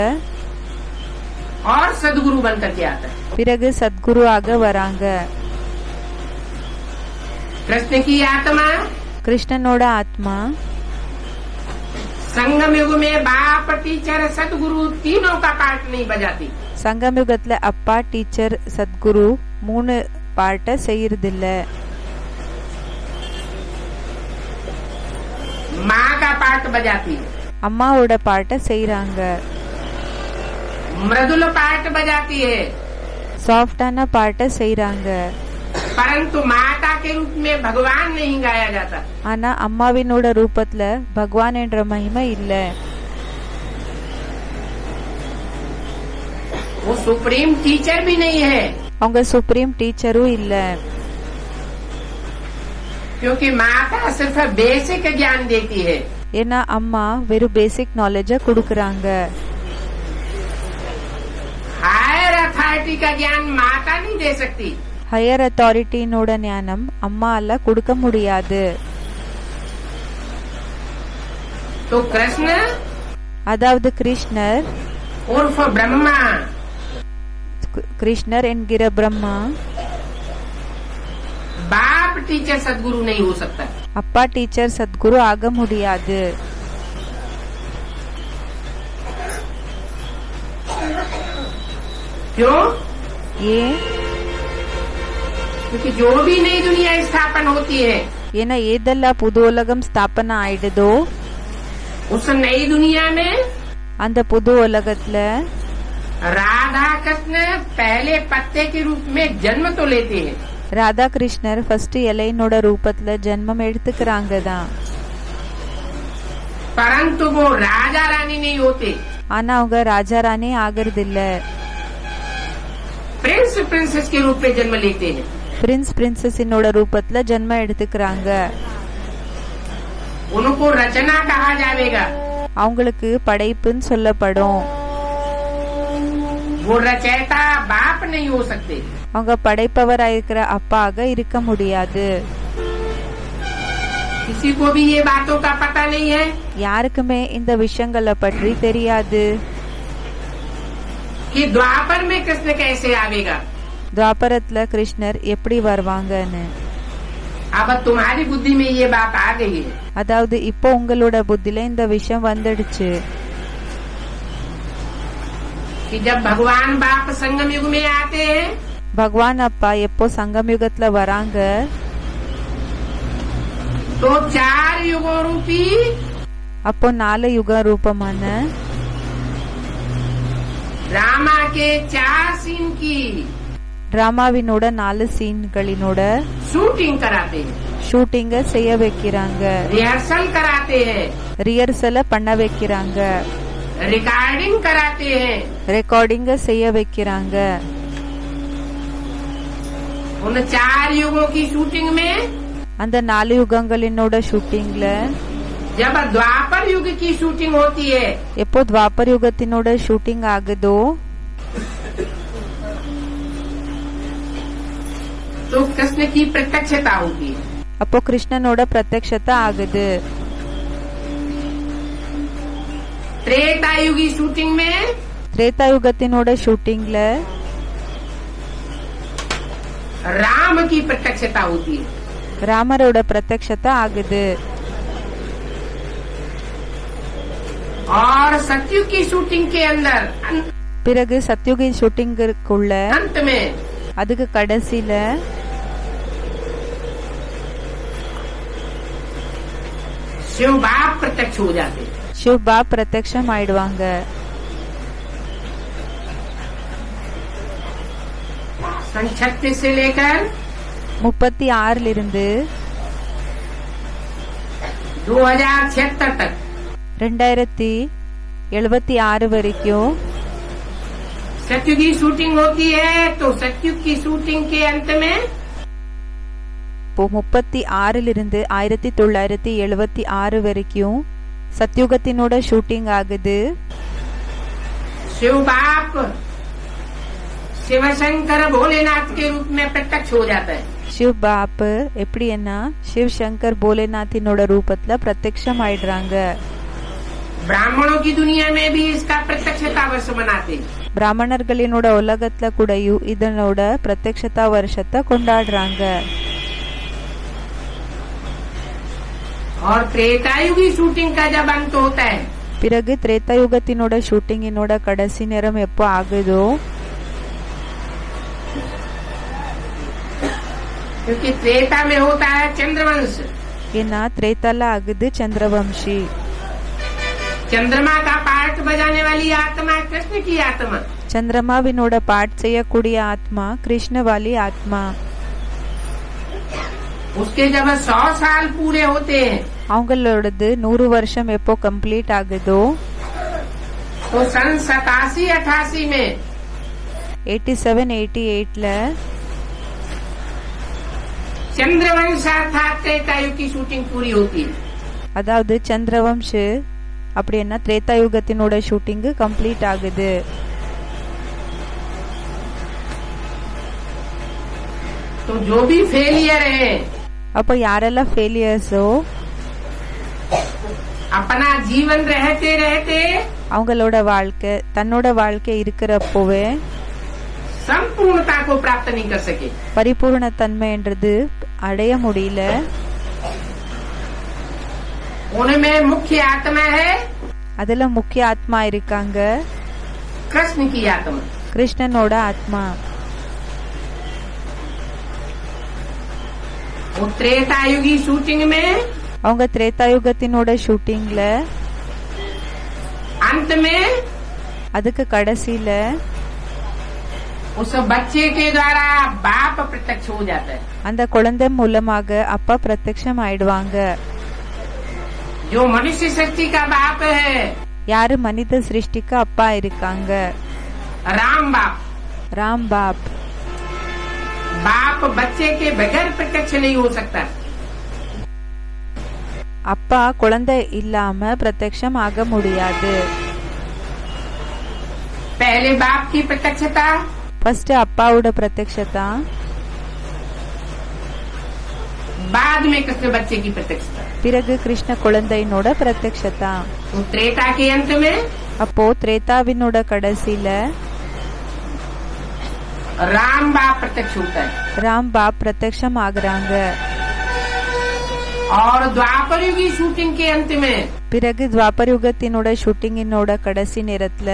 और सदगुरु बन करके आता है।
பிறகு சத்குருவாக வராங்க.
कृष्ण की आत्मा
கிருஷ்ணனோட ஆத்மா
संगम युग में बाप टीचर सदगुरु तीनों का पार्ट नहीं बजाती।
சங்கம் யுகத்துல அப்பா டீச்சர் சத்குரு 3 பார்ட்ட செய்யறதில்ல.
माँ का पार्ट बजाती है,
அம்மாவோட பார்ட்ட செய்யறாங்க.
मृदुल पार्ट बजाती है,
சாஃப்டான பார்ட்ட செய்யறாங்க.
परंतु माता के रूप में भगवान नहीं गाया जाता।
ஆனா அம்மாவினோட ரூபத்துல பகவான் என்ற மகிமை இல்ல.
वो सुप्रीम टीचर भी नहीं है,
அவங்க சுப்ரீம் டீச்சரும் இல்ல.
क्योंकि माता सिर्फ बेसिक ज्ञान देती है।
ஏன்னா அம்மா வெறும் பேசிக் நாலேஜ கொடுக்கறாங்க.
हायर अथॉरिटी का ज्ञान माता नहीं दे सकती।
ஹையர் அத்தாரிட்டினோட ஞானம் அம்மால கொடுக்க முடியாது.
तो कृष्ण
அதாவது கிருஷ்ணர்
उर्फ ब्रह्मा
கிருஷ்ணர் என்கிற பிரம்மா
बाप टीचर सदगुरु नहीं हो सकता।
அப்பா டீச்சர் சத்குரு ஆக முடியாது.
क्यों?
ஏன்?
क्योंकि जो भी नई दुनिया स्थापन होती है,
ஏன்னா ஏதெல்லாம் புது உலகம் ஸ்தாபனை ஆயிடுதோ
उस नई दुनिया में
அந்த புது உலகத்துல
राधा कृष्ण पहले पत्ते के रूप में जन्म तो लेते हैं,
ராதா கிருஷ்ணர் ஃபர்ஸ்ட் இலையினோட ரூபத்துல ஜென்மம் எடுத்துக்கிறாங்க தான்.
परंतु वो राजा रानी नहीं होते।
ஆனா அவங்க ராஜா ராணி ஆகிறது இல்ல.
प्रिंस प्रिंसेस के रूप में जन्म लेते हैं।
பிரின்ஸ் பிரின்சஸினோட ரூபத்துல ஜென்மம் எடுத்துக்கிறாங்க.
उनको रचना कहा जाएगा।
அவங்களுக்கு படைப்புன்னு சொல்லப்படும்.
वो रचयिता बाप नहीं हो सकते।
அவங்க படைப்பவராயிருக்கிற அப்பாக இருக்க முடியாது.
किसी को भी ये बातों का पता नहीं है।
யாருக்குமே இந்த விஷயங்களை பற்றி தெரியாது.
कि द्वापर में कृष्ण कैसे आवेगा।
துவாபரத்துல கிருஷ்ணர் எப்படி வருவாங்கன்னு.
अब तुम्हारी बुद्धि में ये बात आ गई है
அதாவது இப்போ உங்களோட புத்தில இந்த விஷயம் வந்துடுச்சு.
कि जब भगवान बाप संगम युग में आते हैं
பகவான் அப்பா எப்போ சங்கம் யுகத்துல வராங்க,
तो 4 युगों रूपी
அப்போ 4 யுக ரூபமான
रामा के 4 सीन की
டிராமாவினோட 4 சீன்களினோட
शूटिंग कराते हैं,
ஷூட்டிங்க செய்ய வைக்கிறாங்க,
रिहर्सल कराते हैं,
ரிஹர்சல பண்ண வைக்கிறாங்க,
रिकॉर्डिंग कराते हैं।
ரெக்கார்டிங்க செய்ய வைக்கிறாங்க.
उन 4 युगों की शूटिंग में
அந்த 4 யுகங்களினோட ஷூட்டிங்ல
जब द्वापर युग की शूटिंग होती है
எப்போ துவாபர யுகத்தினோட ஷூட்டிங் ஆகுதோ
तो कृष्ण की प्रत्यक्षता होती है।
அப்போ கிருஷ்ணனோட பிரத்யக்ஷத்தை ஆகுது.
त्रेता युगी शूटिंग में
திரேதா யுகத்தினோட ஷூட்டிங்ல
राम की प्रत्यक्षता होती है।
ராமரோட பிரத்யக்ஷத்தை ஆகுது.
और सतयुग की शूटिंग के अंदर
பிறகு சத்யுக ஷூட்டிங்குள்ள
अंत में
அதுக்கு கடைசியில
शिव बाप प्रत्यक्ष हो जाते हैं।
சிவ் பாப் பிரத்யக்ஷம் ஆயிடுவாங்க.
सन 36 से लेकर
36 இருந்து
2076 तक
2076 வரைக்கும்
सतयुग की शूटिंग होती है। तो सतयुग की शूटिंग के अंत में
36 இருந்து 1976 வரைக்கும் சத்யுகத்தினோட ஷூட்டிங் ஆகுது.
शिव बाप शिव शंकर भोलेनाथ के रूप में प्रत्यक्ष हो जाता है।
சிவ் பாப் எப்படின்னா சிவ் சங்கர் போலேநாத்தினோட ரூபத்துல பிரத்யக்ஷம் ஆயிடுறாங்க.
ब्राह्मणों की दुनिया में भी इसका प्रत्यक्षता वर्ष मनाते हैं।
பிராமணர்களினோட உலகத்துல கூடயும் இதனோட பிரத்யக்ஷதா வருஷத்தை கொண்டாடுறாங்க.
और त्रेतायुगी शूटिंग का जब अंत होता है
பிறகு திரேதா யுகத்தினோட ஷூட்டிங்கினோட கடைசி நேரம் எப்போ ஆகுதோ
क्योंकि त्रेता में होता है चंद्रवंश।
ஏன்னா திரேதால ஆகுது சந்திரவம்சி.
चंद्रमा का पार्ट बजाने वाली आत्मा कृष्ण की आत्मा।
சந்திரமாவினோட பாட் செய்யக்கூடிய ஆத்மா கிருஷ்ணவாலி ஆத்மா.
उसके जब 100 साल पूरे होते हैं
அவங்களோடது 100 வருஷம் எப்போ கம்ப்ளீட் ஆகுதோ
तो सन 87-88 में
87-88ல
चंद्रवंश अर्थात त्रेतायुग की शूटिंग पूरी होती है।
அதாவது சந்திரவம்ஷ் அப்படின்னா திரேதா யுகத்தினோட ஷூட்டிங் கம்ப்ளீட் ஆகுது.
तो जो भी फेलियर है
அப்போ யாரெல்லாம் ஃபெயிலியர்ஸோ
अपना जीवन रहते रहते
அவங்களோட வாழ்க்கை தன்னோட வாழ்க்கை இருக்கிறப்போவே
संपूर्णता को प्राप्त नहीं कर सके।
பரிபூர்ண தன்மைன்றது அடைய முடியல.
उनमें मुख्य आत्मा है
அதுல முக்கிய ஆத்மா இருக்காங்க
कृष्ण की आत्मा।
கிருஷ்ணனோட ஆத்மா.
वो त्रेतायुगी शूटिंग में
அவங்க திரேதா யுகத்தினோட ஷூட்டிங்ல
अंत में
அதுக்கு கடைசியில
उस बच्चे के द्वारा बाप प्रत्यक्ष हो जाता है।
அந்த குழந்தை மூலமாக அப்பா பிரத்யக்ஷம் ஆயிடுவாங்க.
जो मनुष्य सृष्टि का बाप है
யாரு மனித சிருஷ்டிக்கு அப்பா இருக்காங்க
राम बाप।
ராம் பாப்.
बाप बच्चे के बगैर प्रत्यक्ष नहीं हो सकता।
அப்பா குழந்தை இல்லாம பிரத்யக்ஷம் ஆக முடியாது.
पहले बाप की प्रत्यक्षता
ஃபர்ஸ்ட் அப்பாவோட பிரத்யக்ஷதா,
बाद में कृष्ण बच्चे की प्रत्यक्षता।
பிறகு கிருஷ்ண குழந்தையினோட பிரத்யக்ஷதா.
तो त्रेता के अंत में
அப்போ திரேதாவினோட கடைசியில
राम बाप प्रत्यक्ष होता है
ராம் பாப் பிரத்யக்ஷம் ஆகுறாங்க.
और द्वापर युग की शूटिंग के अंत में
பிறகு துவாபர் யுகத்தினோட ஷூட்டிங்கினோட கடைசி நேரத்துல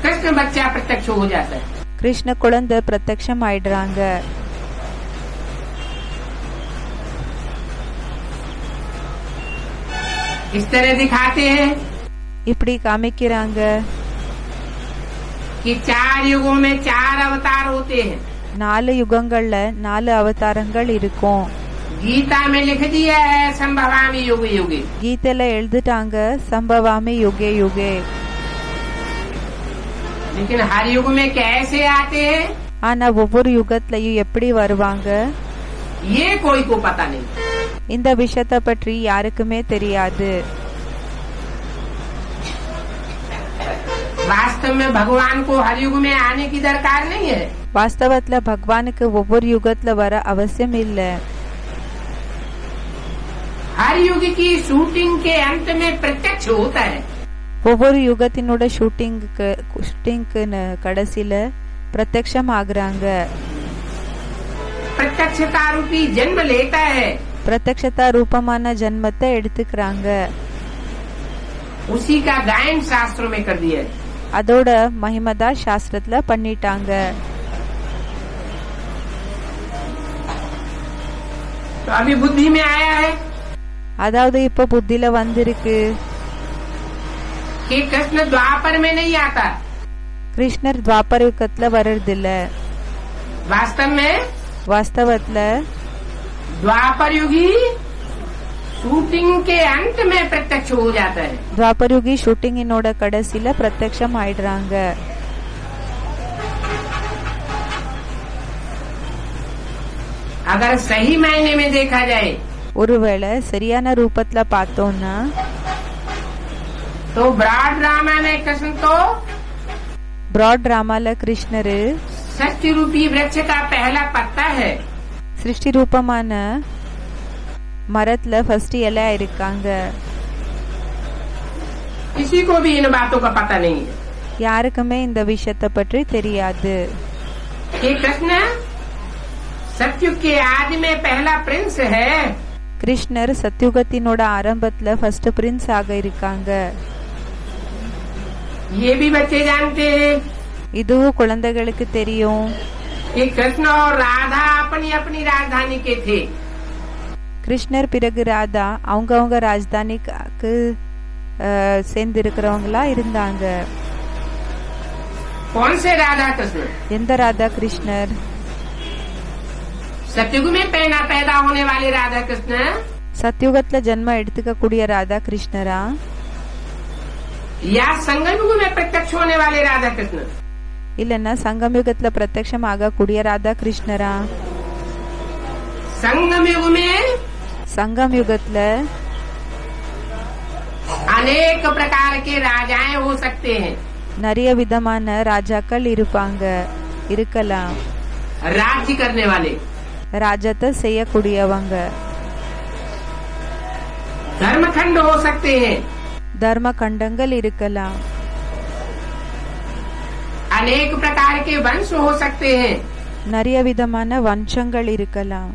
कृष्ण बच्चा प्रत्यक्ष हो जाता है.
கிருஷ்ண குழந்தை பிரத்யக்ஷம் ஆயிடுறாங்க.
इस तरह दिखाते हैं
இப்படி காமிக்கிறாங்க.
कि 4 युगों में 4 अवतार होते हैं.
4 யுகங்கள்ல 4 அவதாரங்கள் இருக்கும்.
गीता में लिख दिया है संभवामि युगे युगे.
கீதையில எழுதிட்டாங்க சம்பவாமி யுகே யுகே.
लेकिन हर युग में कैसे आते हैं
ஆனா ஒவ்வொரு யுகத்திலயும் எப்படி வருவாங்க
ये कोई को पता नहीं.
இந்த விஷயத்தை பற்றி யாருக்குமே தெரியாது.
वास्तव में भगवान को हर युग में आने की दरकार नहीं है.
வாஸ்தவத்துல பகவானுக்கு ஒவ்வொரு யுகத்துல வர அவசியம் இல்ல.
हर युग की शूटिंग के अंत में प्रत्यक्ष होता है.
ஒவ்வொரு யுகத்தினோட ஷூட்டிங்க்கு கடைசியில பிரத்யக்ஷம் ஆகுறாங்க.
प्रत्यक्षता रूपी जन्म लेता है.
பிரத்யக்ஷதா ரூபமான ஜன்மத்தை எடுத்துக்கிறாங்க.
उसी का गायन शास्त्रों में कर दिया है.
அதோட மகிமதா சாஸ்திரத்துல பண்ணிட்டாங்க.
तो अभी बुद्धि में आया है
அதாவது இப்ப புத்தியில வந்திருக்கு
कि कृष्ण द्वापर में नहीं आता.
கிருஷ்ணர் துவாபர யுகத்துல வர்றதில்ல.
वास्तव में
வாஸ்தவத்துல
द्वापर युगी शूटिंग के अंत में प्रत्यक्ष हो जाता है.
துவாபர யுகி ஷூட்டிங்கினோட கடைசியில பிரத்யக்ஷம் ஆயிடுறாங்க.
अगर सही मायने में देखा जाए
ஒருவேளை சரியான ரூபத்துல பார்த்தோம்னா
तो ब्रॉड ड्रामा में कृष्ण तो
பிராட் டிராமால கிருஷ்ணரு
सत्य रूपी वृक्ष का पहला पत्ता है.
சிருஷ்டி ரூபமான மரத்துல ஃபர்ஸ்ட் இலையா இருக்காங்க.
किसी को भी इन बातों का पता नहीं है
யாருக்குமே இந்த விஷயத்தை பற்றி தெரியாது.
कि कृष्ण सत्युग के आदि में पहला प्रिंस है.
கிருஷ்ணர் சத்யுகத்தினோட ஆரம்பத்துல ஃபர்ஸ்ட் பிரின்ஸ் ஆக இருக்காங்க.
ये भी बच्चे जानते हैं
இதுவும் குழந்தைகளுக்கு தெரியும்.
कि कृष्ण और राधा अपनी अपनी राजधानी के थे.
கிருஷ்ணர் பிறகு ராதா அவங்க ராஜதானிக்கு சேர்ந்து இருக்கிறவங்களா இருந்தாங்க.
कौन से राधा कृष्ण?
எந்த ராதா கிருஷ்ணர்?
सतयुग में पैदा होने वाले राधा कृष्ण
சத்யுகத்துல ஜென்ம எடுத்துக்க கூடிய ராதா கிருஷ்ணரா
या संगम युग में प्रत्यक्ष होने वाले राधा कृष्ण?
இல்லன்னா சங்கம் யுகத்துல பிரத்யக்ஷம் ஆக கூடிய ராதா கிருஷ்ணரா?
संगम युग में
சங்கம் யுகத்துல
अनेक प्रकार के राजाएं हो सकते हैं.
நிறைய விதமான ராஜாக்கள் இருக்கலாம்.
राज्य करने वाले
ராஜ்யத்தை செய்யக்கூடியவங்க.
धर्मखंड हो सकते हैं.
தர்ம கண்டங்கள் இருக்கலாம்.
अनेक प्रकार के वंश हो सकते हैं.
நிறைய விதமான வம்சங்கள் இருக்கலாம்.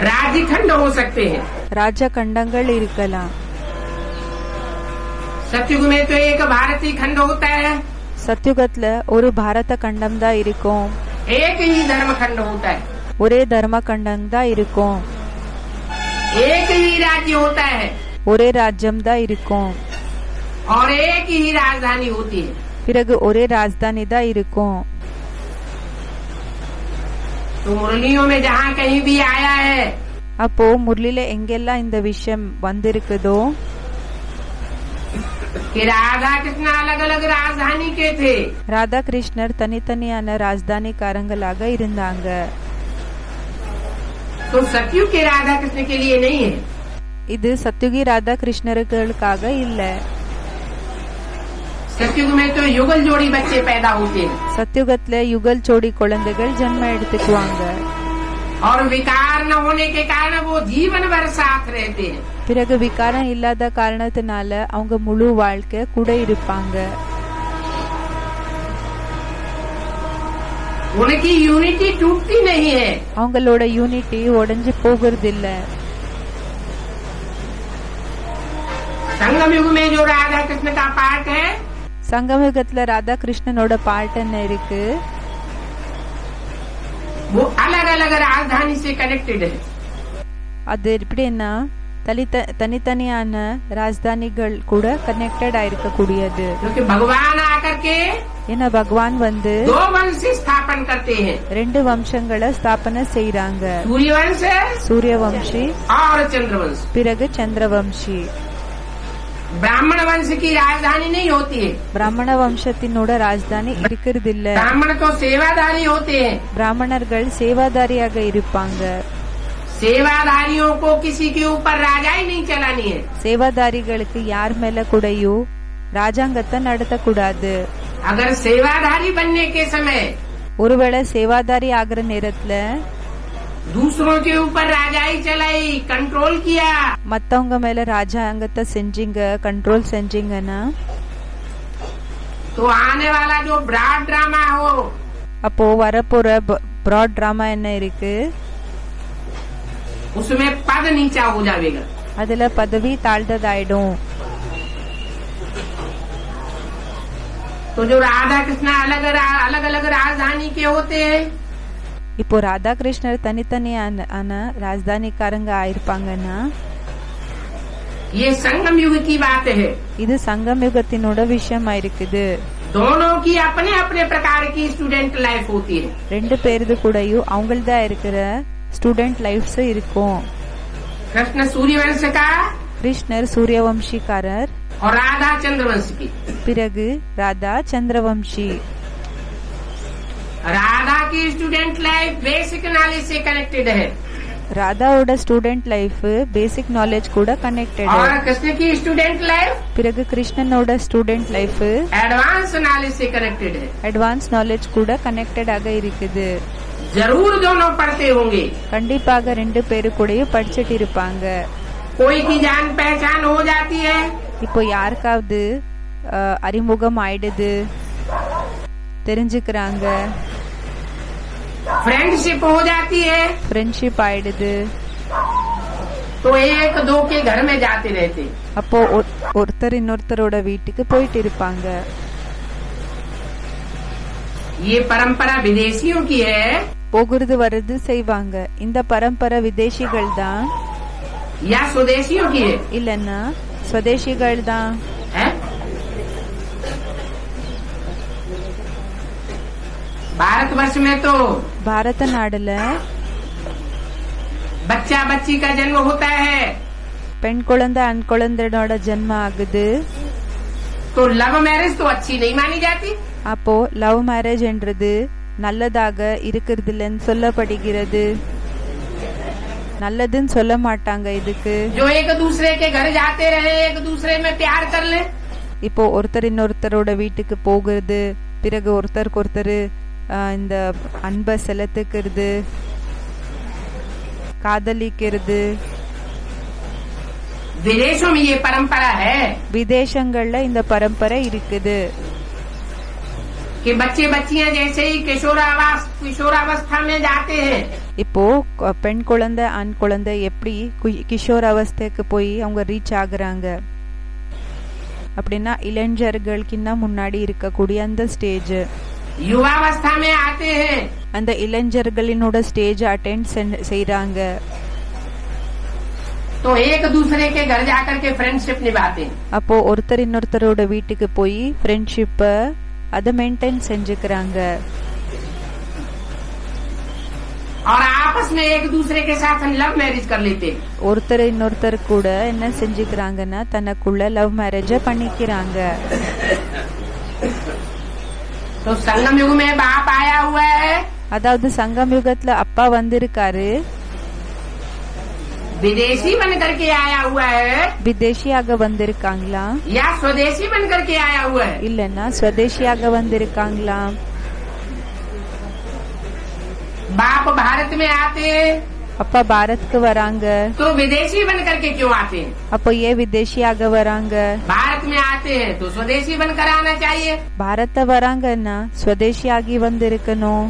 राज्य खंड हो सकते हैं.
ராஜ கண்டங்கள் இருக்கலாம்.
सतयुग में तो एक भारतीय खंड होता है.
சத்யுகத்துல ஒரு பாரத கண்டம் தான் இருக்கும்.
एक ही धर्म खंड होता है.
ஒரே தர்ம கண்டம் தான் இருக்கும்.
एक ही राज्य होता है
ஒரே ராஜ்யம் தான் இருக்கும்.
और एक ही राजधानी होती है.
பிறகு ஒரே ராஜதானி தான் இருக்கும்.
तो मुरलियों में जहाँ कहीं भी आया है
அப்போ முரளில எங்கெல்லாம் இந்த விஷயம் வந்திருக்குதோ
कि राधा कृष्ण अलग अलग राजधानी के थे.
ராதா கிருஷ்ணர் தனித்தனியான ராஜதானிக்காரங்களாக இருந்தாங்க.
तो सतयुग के राधा कृष्ण के लिए नहीं है.
இது சத்யுகி ராதா கிருஷ்ணர்களுக்காக இல்ல.
सतयुग में तो युगल जोड़ी बच्चे पैदा होते हैं.
சத்யுகத்துல யுகல் ஜோடி குழந்தைகள் ஜென்ம எடுத்துக்குவாங்க.
और विकार न होने के कारण वो जीवन भर साथ रहते हैं।
பிறகு விகாரம் இல்லாத காரணத்தினால அவங்க முழு வாழ்க்கை கூட இருப்பாங்க.
उनकी यूनिटी टूटती नहीं है।
அவங்களோட யூனிட்டி உடைஞ்சு போகிறது இல்ல.
संगम युग में जो राधा कृष्ण का पार्ट है,
சங்கமயுகத்துல ராதா கிருஷ்ணனோட பாட்டு என்ன இருக்கு?
वो अलग अलग राजधानी से कनेक्टेड है।
அது எப்படின்னா தனித்தனியான ராஜதானிகள் கூட கனெக்டட் ஆயிருக்க கூடியது.
क्योंकि भगवान आकर के
ஏன்னா பகவான் வந்து
2 वंश स्थापन करते हैं।
2 வம்சங்களை ஸ்தாபனை செய்யறாங்க.
सूर्यवंश
சூரியவம்சி
और चंद्रवंश।
பிறகு சந்திரவம்சி.
ब्राह्मण वंश की राजधानी नहीं होती है।
பிராமண வம்சத்தினோட ராஜதானி இருக்கிறது இல்ல.
ब्राह्मण तो सेवाधारी होते हैं।
பிராமணர்கள் சேவாதாரியாக இருப்பாங்க.
सेवाधारियों को किसी के ऊपर राजाई नहीं चलानी है।
சேவாதாரிகளுக்கு யார் மேல கூடயும் ராஜாங்கத்தை நடத்தக்கூடாது.
अगर सेवाधारी बनने के समय
ஒருவேளை சேவாதாரி ஆகிற நேரத்துல
दूसरों के ऊपर राजाई चलाई, कंट्रोल किया,
மத்தவங்க மேல ராஜாங்கத்தை செஞ்சீங்க, கண்ட்ரோல் செஞ்சீங்கன்னா
तो आने वाला जो ब्रॉड ड्रामा हो,
அப்போ வரப்போற ப்ராட் டிராமா என்ன இருக்கு?
उसमें पद नीचा हो जाएगा।
அதுல பதவி தாழ்ந்ததாயிடும்.
तो जो राधा कृष्ण अलग अलग राजधानी के होते हैं,
இப்போ ராதா கிருஷ்ணர் தனித்தனியான ராஜதானிக்காரங்க ஆயிருப்பாங்கன்னா
ये संगम युग की बात है।
இது சங்கம் யுகத்தினோட விஷயமா இருக்குது.
दोनों की अपने अपने प्रकार की स्टूडेंट लाइफ होती है।
2 பேருது கூடயும் அவங்கள்தா இருக்கிற ஸ்டூடெண்ட் லைஃப்ஸ் இருக்கும்.
कृष्ण सूर्यवंश का
கிருஷ்ணர் சூரியவம்சிக்காரர்,
और राधा चंद्रवंश की।
பிறகு ராதா சந்திரவம்சி.
राधा की स्टूडेंट लाइफ बेसिक नॉलेज से कनेक्टेड है
ராதாவோட ஸ்டூடெண்ட் லைஃப் பேசிக் நாலேஜ் கூட கனெக்டட்.
और कृष्ण की स्टूडेंट लाइफ
பிறகு கிருஷ்ணனோட ஸ்டூடெண்ட் லைஃப்
एडवांस नॉलेज से कनेक्टेड है।
அட்வான்ஸ் நாலேஜ் கூட கனெக்டட் ஆக இருக்குது.
जरूर दोनों पढ़ते होंगे।
கண்டிப்பாக 2 பேரு கூடயும் படிச்சிட்டு இருப்பாங்க.
कोई की जान पहचान हो जाती है,
இப்போ யாருக்காவது அறிமுகம் ஆயிடுது, தெரிஞ்சுக்கிறாங்க,
फ्रेंडशिप हो जाती है,
ஃப்ரெண்ட்ஷிப் ஆயிடுது.
तो एक दो के घर में जाते रहते।
அப்போ ஒருத்தர் இன்னொருத்தரோட வீட்டுக்கு போயிட்டு இருப்பாங்க.
ये परंपरा विदेशियों की है
போகுறது வர்றது செய்வாங்க. இந்த பரம்பரை விதேசிகள் தான்
या स्वदेशियों की है?
இல்லன்னா ஸ்வதேசிகள் தான்.
भारतवर्ष में तो
பாரத நாடுல
बच्चा बच्ची का जन्म होता है,
பெண் குழந்தை ஆண் குழந்தையோட ஜென்மம் ஆகுது.
तो लव मैरिज तो अच्छी नहीं मानी जाती।
அப்போ லவ் மேரேஜ் என்றது நல்லதாக இருக்கிறது இல்லைன்னு சொல்லப்படுகிறது. நல்லதுன்னு சொல்ல மாட்டாங்க இதுக்கு.
जो एक दूसरे के घर जाते रहे, एक दूसरे में प्यार कर ले।
இப்போ ஒருத்தர் இன்னொருத்தரோட வீட்டுக்கு போகிறது, பிறகு ஒருத்தருக்கு ஒருத்தர் இந்த அன்பை செலுத்துக்கிறது, காதலிக்கிறது.
विदेशों में ये परंपरा है
விதேசங்கள்ல இந்த பரம்பரை இருக்குது.
कि बच्चे बच्चियां जैसे ही किशोरावस्था में जाते हैं,
இப்போ பெண் குழந்தை ஆண் குழந்தை எப்படி கிஷோர் அவஸ்தைக்கு போய் அவங்க ரீச் ஆகுறாங்க அப்படின்னா இளைஞர்களுக்கு இன்னும் முன்னாடி இருக்கக்கூடிய அந்த ஸ்டேஜ்,
युवावस्था में आते हैं,
அந்த இளைஞர்களினோட ஸ்டேஜ் அட்டெண்ட் செய்யறாங்க.
तो एक दूसरे के घर जाकर के फ्रेंडशिप निभाते हैं।
அப்போ ஒருத்தர் இன்னொருத்தரோட வீட்டுக்கு போய் ஃப்ரெண்ட்ஷிப்ப அதை மெயின்டைன் செஞ்சுக்கிறாங்க.
और आपस में एक दूसरे के साथ लव मैरिज कर लेते हैं।
ஒருத்தர் இன்னொருத்தர் கூட என்ன செஞ்சுக்கிறாங்கன்னா தனக்குள்ள லவ் மேரேஜ பண்ணிக்கிறாங்க.
तो संगम युग में बाप आया हुआ है,
அதாவது சங்கம் யுகத்துல அப்பா வந்திருக்காரு,
विदेशी बन करके आया हुआ है,
விதேசியாக வந்திருக்காங்களா
या स्वदेशी बन करके आया हुआ है।
இல்லன்னா ஸ்வதேசியாக வந்திருக்காங்களா?
बाप भारत में आते हैं
அப்பா பாரத்க்கு வராங்க,
तो विदेशी बन करके क्यों आते हैं?
அப்போ ஏன் விதேசியாக வராங்க?
भारत में आते हैं तो स्वदेशी बनकर आना चाहिए।
பாரத வராங்கன்னா ஸ்வதேசியாகி வந்திருக்கணும்.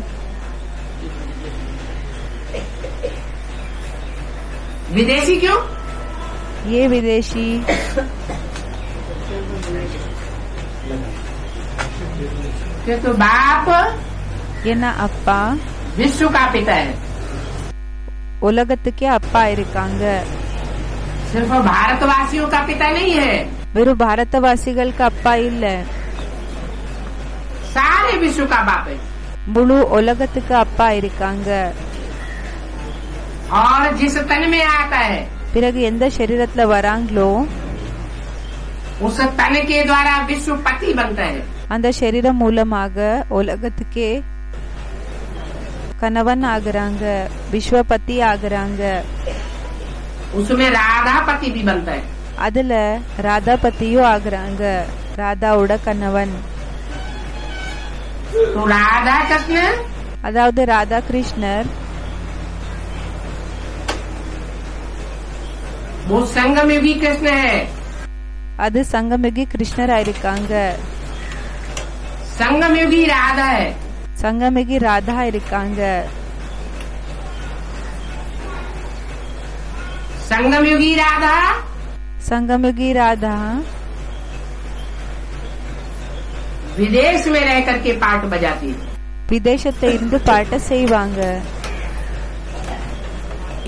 विदेशी क्यों?
ये विदेशी
तो बाप
ஏன்னா அப்பா
विश्व का पिता है,
உலகத்துக்கே அப்பா இருக்காங்க.
सिर्फ भारतवासियों का पिता नहीं है,
வெறும் பாரதவாசிகளுக்கு அப்பா இல்ல,
सारे विश्व का बाप है।
முழு உலகத்துக்கு அப்பா இருக்காங்க.
और जिस तन में आता है
பிறகு எந்த சரீரத்துல வராங்களோ
उस तन के द्वारा विश्व पति बनता है।
அந்த சரீரம் மூலமாக உலகத்துக்கே கணவன் ஆகுறாங்க, விஸ்வபதி ஆகுறாங்க.
उसमें राधा पति भी बनता है।
அதுல ராதாபதியும் ஆகுறாங்க, ராதாவோட கணவன்.
तो राधा कृष्ण
அதாவது ராதா கிருஷ்ணர்
वो संगमयुगी कृष्ण है।
அது சங்கமிகி கிருஷ்ணரா இருக்காங்க,
संगमयुगी राधा है।
சங்கமிகி ராதா இருக்காங்க.
संगमयुगी राधा
சங்கமிகி ராதா
विदेश में रह करके पाठ बजाती है,
விதேசத்தை இருந்து பாட்ட செய்வாங்க.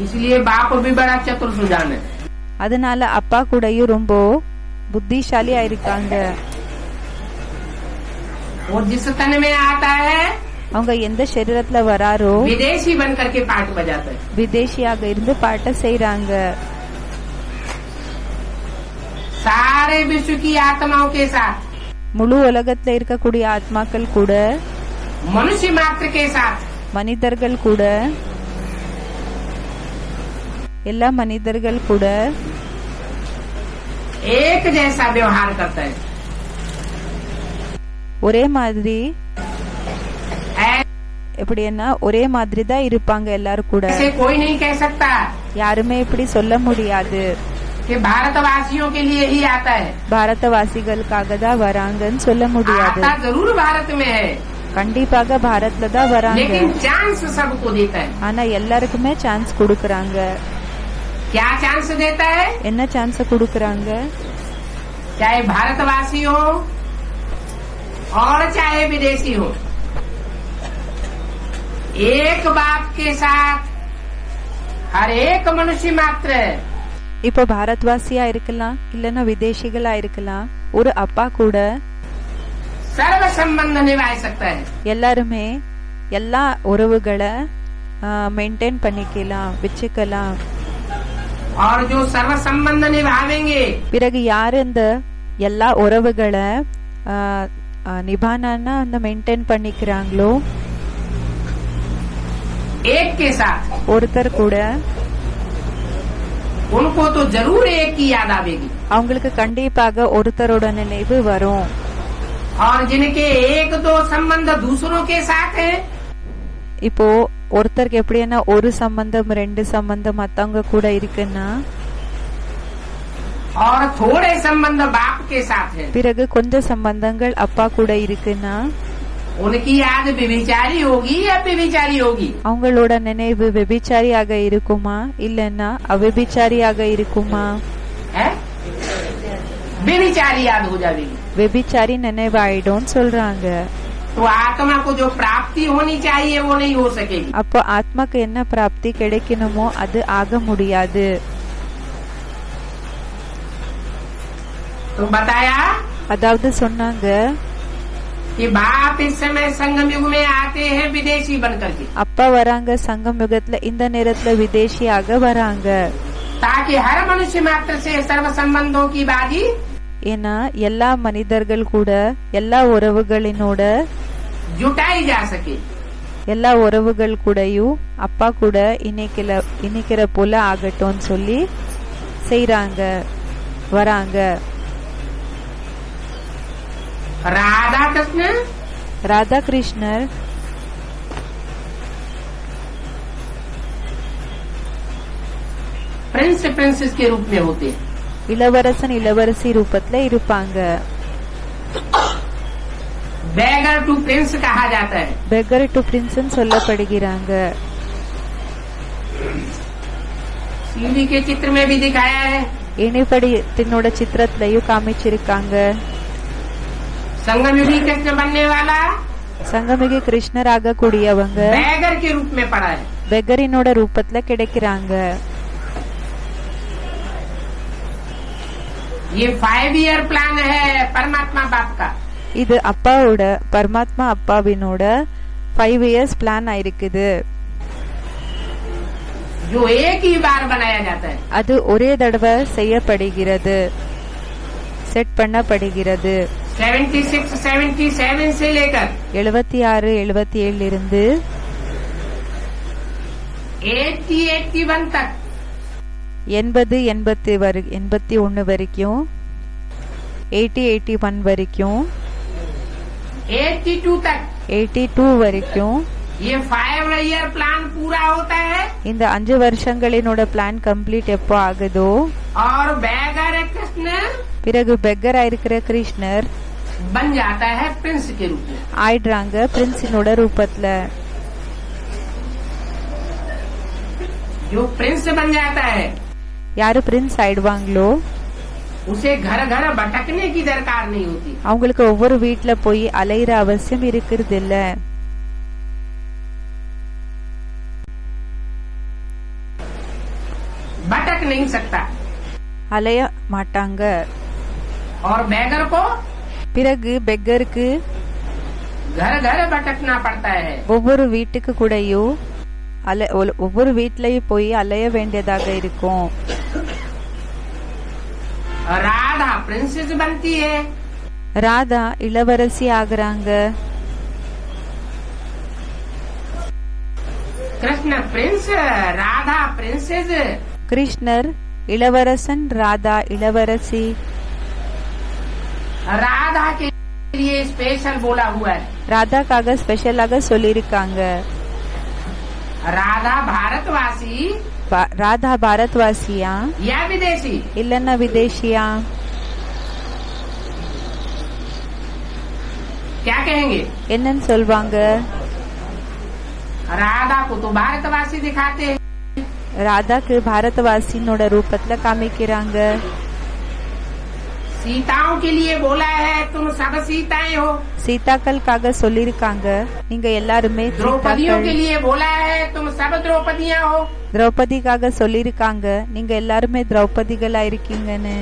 इसलिए बाप भी बड़ा चतुर सुजान है।
அதனால அப்பா கூடயும் ரொம்ப புத்திசாலியா இருக்காங்க.
वो जिस तन में आता है
அவங்க எந்த சரீரத்துல வராரோ
विदेशी बन करके पाठ बजाता है।
விதேசியாக இருந்து பாட்ட செய்றாங்க.
सारे विश्व की आत्माओं के साथ,
முழு உலகத்துல இருக்கக்கூடிய ஆத்மாக்கள் கூட,
मनुष्य मात्र के साथ,
மனிதர்கள் கூட, எல்லா மனிதர்கள் கூட
एक जैसा व्यवहार करता है।
ஒரே மாதிரி,
ऐसे
எப்படின்னா ஒரே மாதிரி தான் இருப்பாங்க எல்லாரும் கூட.
कोई नहीं कह सकता
யாருமே இப்படி சொல்ல முடியாது
कि भारतवासियों के लिए ही आता है।
பாரதவாசிகளுக்காக தான் வராங்கன்னு சொல்ல முடியாது.
आता जरूर भारत में है,
கண்டிப்பாக பாரத்ல தான் வராங்க,
लेकिन चांस सबको देता है।
ஆனா எல்லாருக்குமே சான்ஸ் கொடுக்கறாங்க.
क्या चांस देता है?
என்ன சான்ஸ் கொடுக்கறாங்க?
चाहे भारतवासी हो और चाहे विदेशी हो, एक बाप के साथ हर एक मनुष्य मात्र
இப்போ பாரத்வாசியா இருக்கலாம், இல்லன்னா விதேசிகளா இருக்கலாம், ஒரு அப்பா கூட
सर्व संबंध निभा सकता है।
எல்லாருமே எல்லா உறவுகளை மெயின்டைன் பண்ணிக்கலாம், வச்சுக்கலாம்.
और जो सर्व संबंध निभावेंगे
பிறகு யாரு இந்த எல்லா உறவுகளை நிபானா அந்த மெயின்டைன் பண்ணிக்கிறாங்களோ
एक के साथ,
ஒருத்தர் கூட
उनको तो जरूर एक की याद आवेगी।
அவங்களுக்கு கண்டிப்பாக ஒருத்தரோட நினைவு வரும்.
और जिनके एक दो संबंध दूसरों के साथ है,
இப்போ ஒருத்தருக்கு எப்படின்னா ஒரு சம்பந்தம் ரெண்டு சம்பந்தம் மத்தவங்க கூட இருக்குன்னா,
और थोड़े संबंध बाप के साथ है,
பிறகு கொஞ்சம் சம்பந்தங்கள் அப்பா கூட இருக்குன்னா
उनकी याद व्यभिचारी होगी या व्यभिचारी होगी?
அவங்களோட நினைவு வெபிச்சாரியாக இருக்குமா இல்லன்னா அவ்விபிச்சாரியாக இருக்குமா?
है व्यभिचारी याद हो जाएगी।
வெபிச்சாரி நினைவாயிடும் சொல்றாங்க.
तो आत्मा को जो प्राप्ति होनी चाहिए वो नहीं हो सकेगी।
அப்போ ஆத்மாக்கு என்ன பிராப்தி கிடைக்கணுமோ அது ஆக முடியாது.
तो बताया
அதாவது சொன்னாங்க,
कि बाप इस समय संगम युग में आते हैं विदेशी बन करके,
அப்பா வராங்க சங்கம் யுகத்துல, இந்த நேரத்துல விதேசியாக வராங்க.
ताकि हर मनुष्य मात्र से सर्व संबंधों की बाजी
ஏன்னா எல்லா மனிதர்கள் கூட எல்லா உறவுகளினோட
जुटाई जा सके।
எல்லா உறவுகள் கூடயும் அப்பா கூட இணைக்கிற போல ஆகட்டும்னு சொல்லி செய்றாங்க, வராங்க.
राधा कृष्ण
ராதா கிருஷ்ணர்
प्रिंस प्रिंसेस के रूप में होते हैं।
இளவரசன் இளவரசி ரூபத்துல இருப்பாங்க.
बेगर टू प्रिंस कहा जाता है।
பெக்கர் டு பிரின்ஸ் சொல்லப்படுகிறாங்க.
सीढ़ी के चित्र में भी दिखाया है।
ஏணிப்படித்தினோட சித்திரத்திலையும் காமிச்சிருக்காங்க.
संगम युगी कृष्ण बनने वाला
சங்கமிகை கிருஷ்ணர் ஆகக்கூடியவங்க
बेगर के रूप में पड़ा है।
பெக்கரினோட ரூபத்துல கிடைக்கிறாங்க.
ये 5 ईयर प्लान है परमात्मा बाप का।
இது அப்பாவோட பரமாத்மா அப்பாவினோட 5 இயர்ஸ் பிளான் ஆயிருக்குது.
जो एक ही बार बनाया जाता है।
அது ஒரே தடவை செய்யப்படுகிறது, செட் பண்ணப்படுகிறது.
76, 77 से लेकर
76, 77 இருந்து
80, 81 तक
80, 81 வரைக்கும் 80, 81 வரைக்கும்
82 तक
82 வரைக்கும்
ये 5 ईयर प्लान पूरा होता है।
இந்த 5 வருஷங்களினோட பிளான் கம்ப்ளீட் எப்போ ஆகுதோ
और बेगर कृष्ण
பிறகு பெக்கர் ஆயிருக்கிற கிருஷ்ணர்
बन जाता है प्रिंस के रूप में।
ஆயிடுறாங்க பிரின்ஸினோட ரூபத்துல.
जो प्रिंस बन जाता है
யாரு பிரின்ஸ் ஆயிடுவாங்களோ
उसे घर घर भटकने की दरकार नहीं होती।
அவங்களுக்கு ஒவ்வொரு வீட்ல போய் அலையிற அவசியம் இருக்கிறது இல்ல.
भटक नहीं सकता।
அலைய மாட்டாங்க.
और बेगर को
பிறகு பெக்கருக்கு
घर घर भटकना पड़ता है।
ஒவ்வொரு வீட்டுக்கு கூடயும் ஒவ்வொரு வீட்லயும் போய் அலைய வேண்டியதாக இருக்கும்.
राधा प्रिंसेस बनती है।
ராதா இளவரசி ஆகுறாங்க.
Krishna Prince, Radha princess.
கிருஷ்ணர் இளவரசன், ராதா இளவரசி.
राधा के लिए स्पेशल बोला हुआ है।
ராதாக்காக ஸ்பெஷலாக சொல்லியிருக்காங்க.
राधा भारतवासी
ராதா பாரத்வாசியா
या विदेशी?
இல்லன்னா விதேஷியா?
क्या कहेंगे?
என்னன்னு சொல்வாங்க?
राधा को तो भारतवासी दिखाते हैं।
ராதாக்கு பாரதவாசினோட ரூபத்துல காமிக்கிறாங்க.
सीताओं के लिए बोला है तुम सब सीताएं हो।
சீதாக்களுக்காக சொல்லிருக்காங்க நீங்க எல்லாருமே
द्रौपदियों के
சீதாக்கள்.
लिए बोला है तुम सब द्रौपदियां हो।
திரௌபதிக்காக சொல்லிருக்காங்க நீங்க எல்லாருமே திரௌபதிகளா இருக்கீங்கன்னு.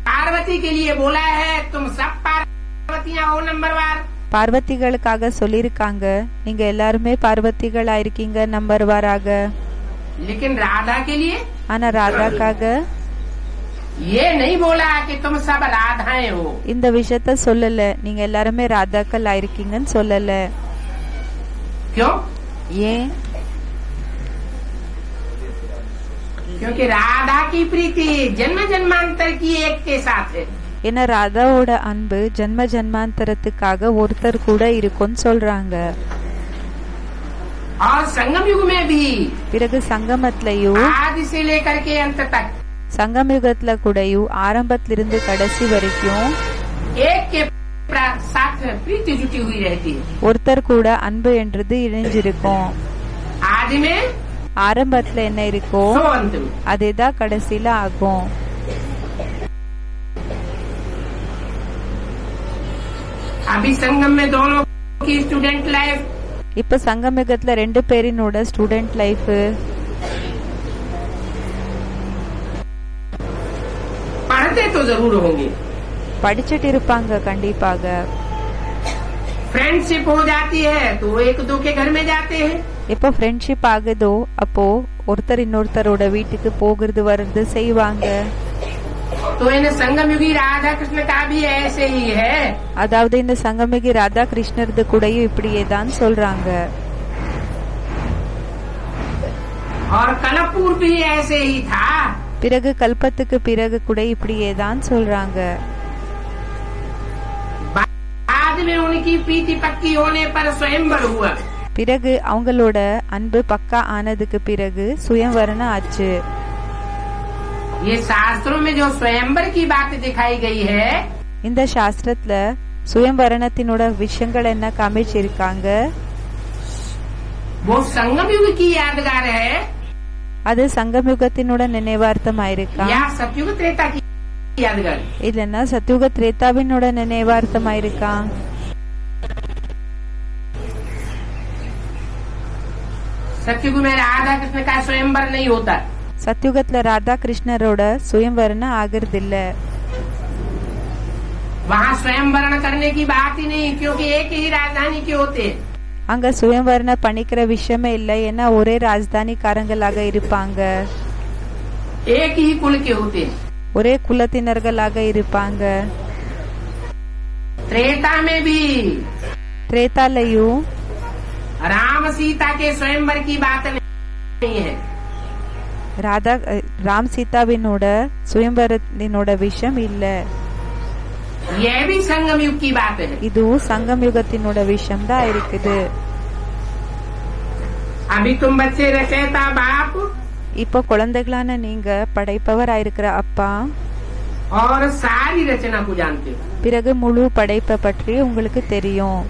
पार्वती के लिए बोला है तुम सब पार्वतियां हो नंबरवार।
பார்வதிகளுக்காக சொல்லிருக்காங்க நீங்க எல்லாருமே பார்வதிகளா இருக்கீங்க நம்பர் வாராக.
लेकिन राधा के लिए
ஆனா ராதாக்காக
ये नहीं बोला कि तुम सब राधाएं हो।
இந்த விஷயத்த சொல்லல நீங்க எல்லாருமே ராதாக்கள் ஆயிருக்கீங்கன்னு சொல்லல.
क्यों?
ஏன்?
क्योंकि राधा की प्रीति जन्म जन्मांतर की एक के साथ है।
ஏன்னா ராதாவோட அன்பு ஜன்ம ஜன்மாந்தரத்துக்காக ஒருத்தர் கூட இருக்கும்னு சொல்றாங்க.
और संगम युग में भी
பிறகு சங்கமத்திலையும்
आदि से लेकर के अंत तक
சங்கமயுகத்துல கூடயும் ஆரம்பத்திலிருந்து கடைசி வரைக்கும்
एक के साथ प्रीति जुटी हुई रहती है।
ஒருத்தர் கூட அன்பு என்றது இணைஞ்சிருக்கும்.
आदि में
ஆரம்பத்துல என்ன இருக்கும்
सो अंत में।
அதேதான் கடைசியில ஆகும்.
अभी संगम में दोनों की स्टूडेंट लाइफ
இப்ப சங்கமயுகத்துல 2 பேரினோட ஸ்டூடெண்ட் லைஃப்
पढ़ते तो जरूर होंगे।
படிச்சிட்டு இருப்பாங்க கண்டிப்பாக.
फ्रेंडशिप हो जाती है तो एक दो के घर में जाते हैं।
எப்போ ஃப்ரெண்ட்ஷிப் ஆகுதோ அப்போ ஒருத்தர் இன்னொருத்தரோட வீட்டுக்கு போகிறது வர்றது செய்வாங்க.
तो इन संगम युगी राधा कृष्ण का भी ऐसे ही है।
அதாவது இந்த சங்கமிகி ராதா கிருஷ்ணரது கூடயும் இப்படியே தான் சொல்றாங்க.
और कलपुर भी ऐसे ही था।
பிறகு கல்பத்துக்கு பிறகு கூட இப்படியே தான் சொல்றாங்க.
बाद में उनकी प्रीति पक्की होने पर स्वयंवर हुआ।
பிறகு அவங்களோட அன்பு பக்கா ஆனதுக்கு பிறகு சுயம்வரணம் ஆச்சு.
ये शास्त्रों में जो स्वयंवर की बात दिखाई गई है,
இந்த சாஸ்திரத்துல சுயம்வரணத்தினோட விஷயங்கள் என்ன காமிச்சிருக்காங்க,
वो संगम युग की यादगार है
அது சங்கமயுகத்தினோட நினைவார்த்தமாயிருக்கா
या सतयुग त्रेता की यादगार?
இல்லன்னா சத்யுக திரேதாவினோட நினைவார்த்தமாயிருக்கா?
सतयुग में राधा कृष्ण का स्वयंवर नहीं होता.
சத்யுகத்துல ராதா கிருஷ்ணரோட சுயம்வரணம் ஆகிறது இல்ல.
वहाँ स्वयंवरण करने की बात ही नहीं, क्योंकि एक ही राजधानी के होते हैं.
அங்க சுயம்வரணம் பண்ணிக்கிற விஷயமே இல்ல, ஏன்னா ஒரே ராஜதானிக்காரங்களாக இருப்பாங்க,
एक ही कुल के होते हैं.
ஒரே குலத்தினர்களாக இருப்பாங்க.
त्रेता में भी
திரேதாலையும்
राम सीता के स्वयंवर की बात नहीं है.
ராதா ராம் சீதாவினோட சுயம்வரத்தினோட விஷயம் இல்ல.
यह भी संगम युग की बात है.
இதுவும் சங்கம் யுகத்தினோட விஷயம் தான் இருக்குது.
अभी तुम बच्चे रचयिता बाप
இப்போ குழந்தைகளான நீங்க படைப்பவராயிருக்கிற அப்பா,
और सारी रचना को जानते हो.
பிறகு முழு படைப்பை பற்றி உங்களுக்கு தெரியும்.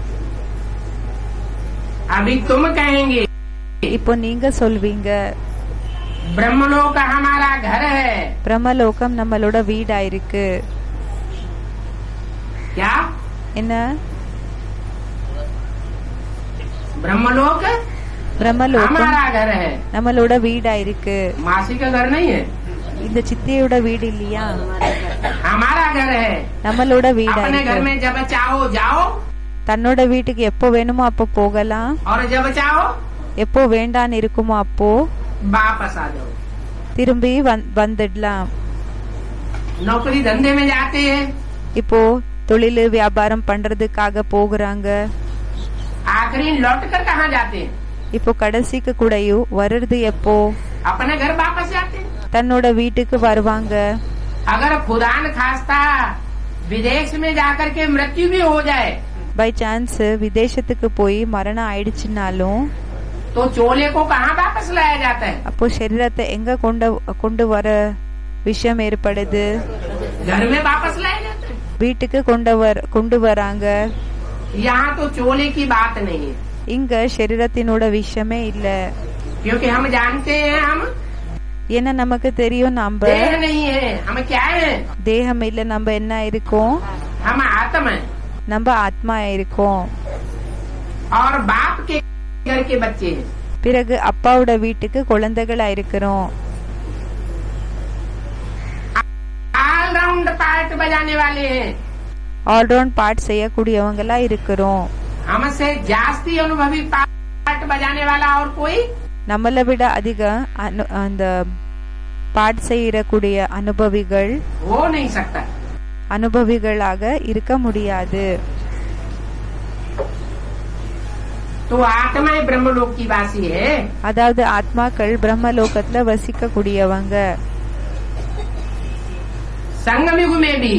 अभी तुम कहेंगे
இப்போ நீங்க சொல்வீங்க,
ब्रह्मलोक हमारा घर है.
பிரம்மலோகம் நம்மளோட வீடாயிருக்கு.
क्या?
என்ன?
ब्रह्मलोक
பிரம்மலோகம்
हमारा घर है.
நம்மளோட வீடாயிருக்கு.
मासी का घर नहीं है,
இந்த சித்தியோட வீடு இல்லையா?
हमारा घर है.
நம்மளோட
अपने घर
வீடாயிருக்கு.
में जब चाहो जाओ
தன்னோட வீட்டுக்கு எப்போ வேணுமோ அப்போ போகலாம்,
और जब चाहो
எப்போ வேண்டான்னு இருக்குமோ அப்போ
वापस आ जाओ.
திரும்பி வந்துடலாம்.
नौकरी धंधे में जाते हैं,
இப்போ தொழில் வியாபாரம் பண்றதுக்காக போகிறாங்க.
आखिरी लौट कर कहाँ जाते हैं?
இப்போ கடைசிக்கு கூடயும் வர்றது எப்போ?
अपने घर वापस जाते हैं.
தன்னோட வீட்டுக்கு வருவாங்க.
अगर खुदा न खास्ता विदेश में जाकर के मृत्यु भी हो जाए
பை சான்ஸ் விதேசத்துக்கு போய் மரணம் ஆயிடுச்சுனாலும்
तो चोले को कहाँ वापस लाया जाता है?
அப்போ சரீரத்தை எங்க கொண்டு வர விஷயம் ஏற்படுது?
घर में वापस लाया जाता है.
வீட்டுக்கு கொண்டு வராங்க.
यहाँ तो चोले की बात नहीं है,
இங்க சரீரத்தினோட விஷயமே இல்ல.
क्योंकि हम जानते हैं हम
ஏன்னா நமக்கு தெரியும் நம்ம
देह नहीं है. हम क्या है?
தேகம் இல்ல, நம்ம என்ன இருக்கோம்?
हम आत्मा है
நம்ம ஆத்மா இருக்கோம்.
और बाप के घर के बच्चे हैं.
பிறகு அப்பாவோட வீட்டுக்கு குழந்தைகளா இருக்கிறோம்.
ऑलराउंड पार्ट बजाने वाले हैं.
ஆல்ரவுண்ட் பார்ட் செய்யக்கூடியவங்களா இருக்கிறோம்.
हमसे जास्ती अनुभवी पार्ट बजाने वाला और कोई
நம்மளை விட அதிக அந்த பாட் செய்யக்கூடிய அனுபவிகள்
हो नहीं सकता.
அனுபவிகளாக இருக்க முடியாது.
तो आत्माएं ब्रह्मलोक की वासी है.
அதாவது ஆத்மாக்கள் பிரம்மலோகத்துல வசிக்க கூடியவங்க.
संगम युग में भी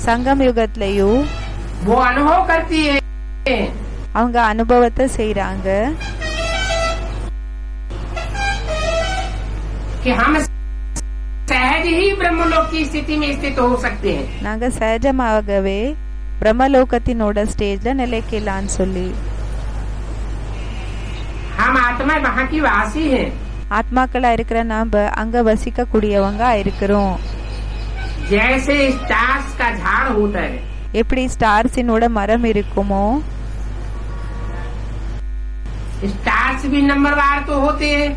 சங்கம் யுகத்திலயும்
वो अनुभव करती है
அவங்க அனுபவத்தை செய்யறாங்க.
कि हम सहज ही ब्रह्मलोक की स्थिति में स्थित हो सकते हैं.
நாங்க சகஜமாகவே பிரம்மலோகத்தினோட ஸ்டேஜ்ல நிலைக்கலான்னு சொல்லி.
हम आत्मा वहाँ की वासी हैं.
ஆத்மாக்களா இருக்கிற நாம அங்க வசிக்க கூடியவங்க இருக்கிறோம்.
जैसे स्टार्स का झाड़ होता है,
எப்படி ஸ்டார்ஸினோட மரம் இருக்குமோ,
स्टार्स भी नंबरवार तो होते हैं.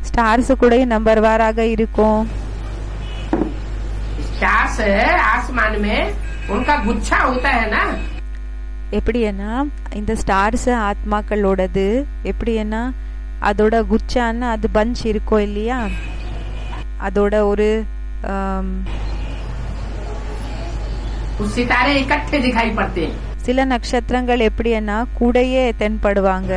ஸ்டார்ஸ் கூட நம்பர் வாராக இருக்கும்.
स्टार्स आसमान में उनका गुच्छा होता है ना.
எப்படின்னா இந்த ஸ்டார்ஸ் ஆத்மாக்களோடது எப்படின்னா அதோட குச்சான்னு அது பஞ்ச் இருக்கும் இல்லையா, அதோட ஒரு
सितारे इकट्ठे दिखाई पड़ते हैं.
சில நட்சத்திரங்கள் எப்படின்னா கூடையே தென்படுவாங்க.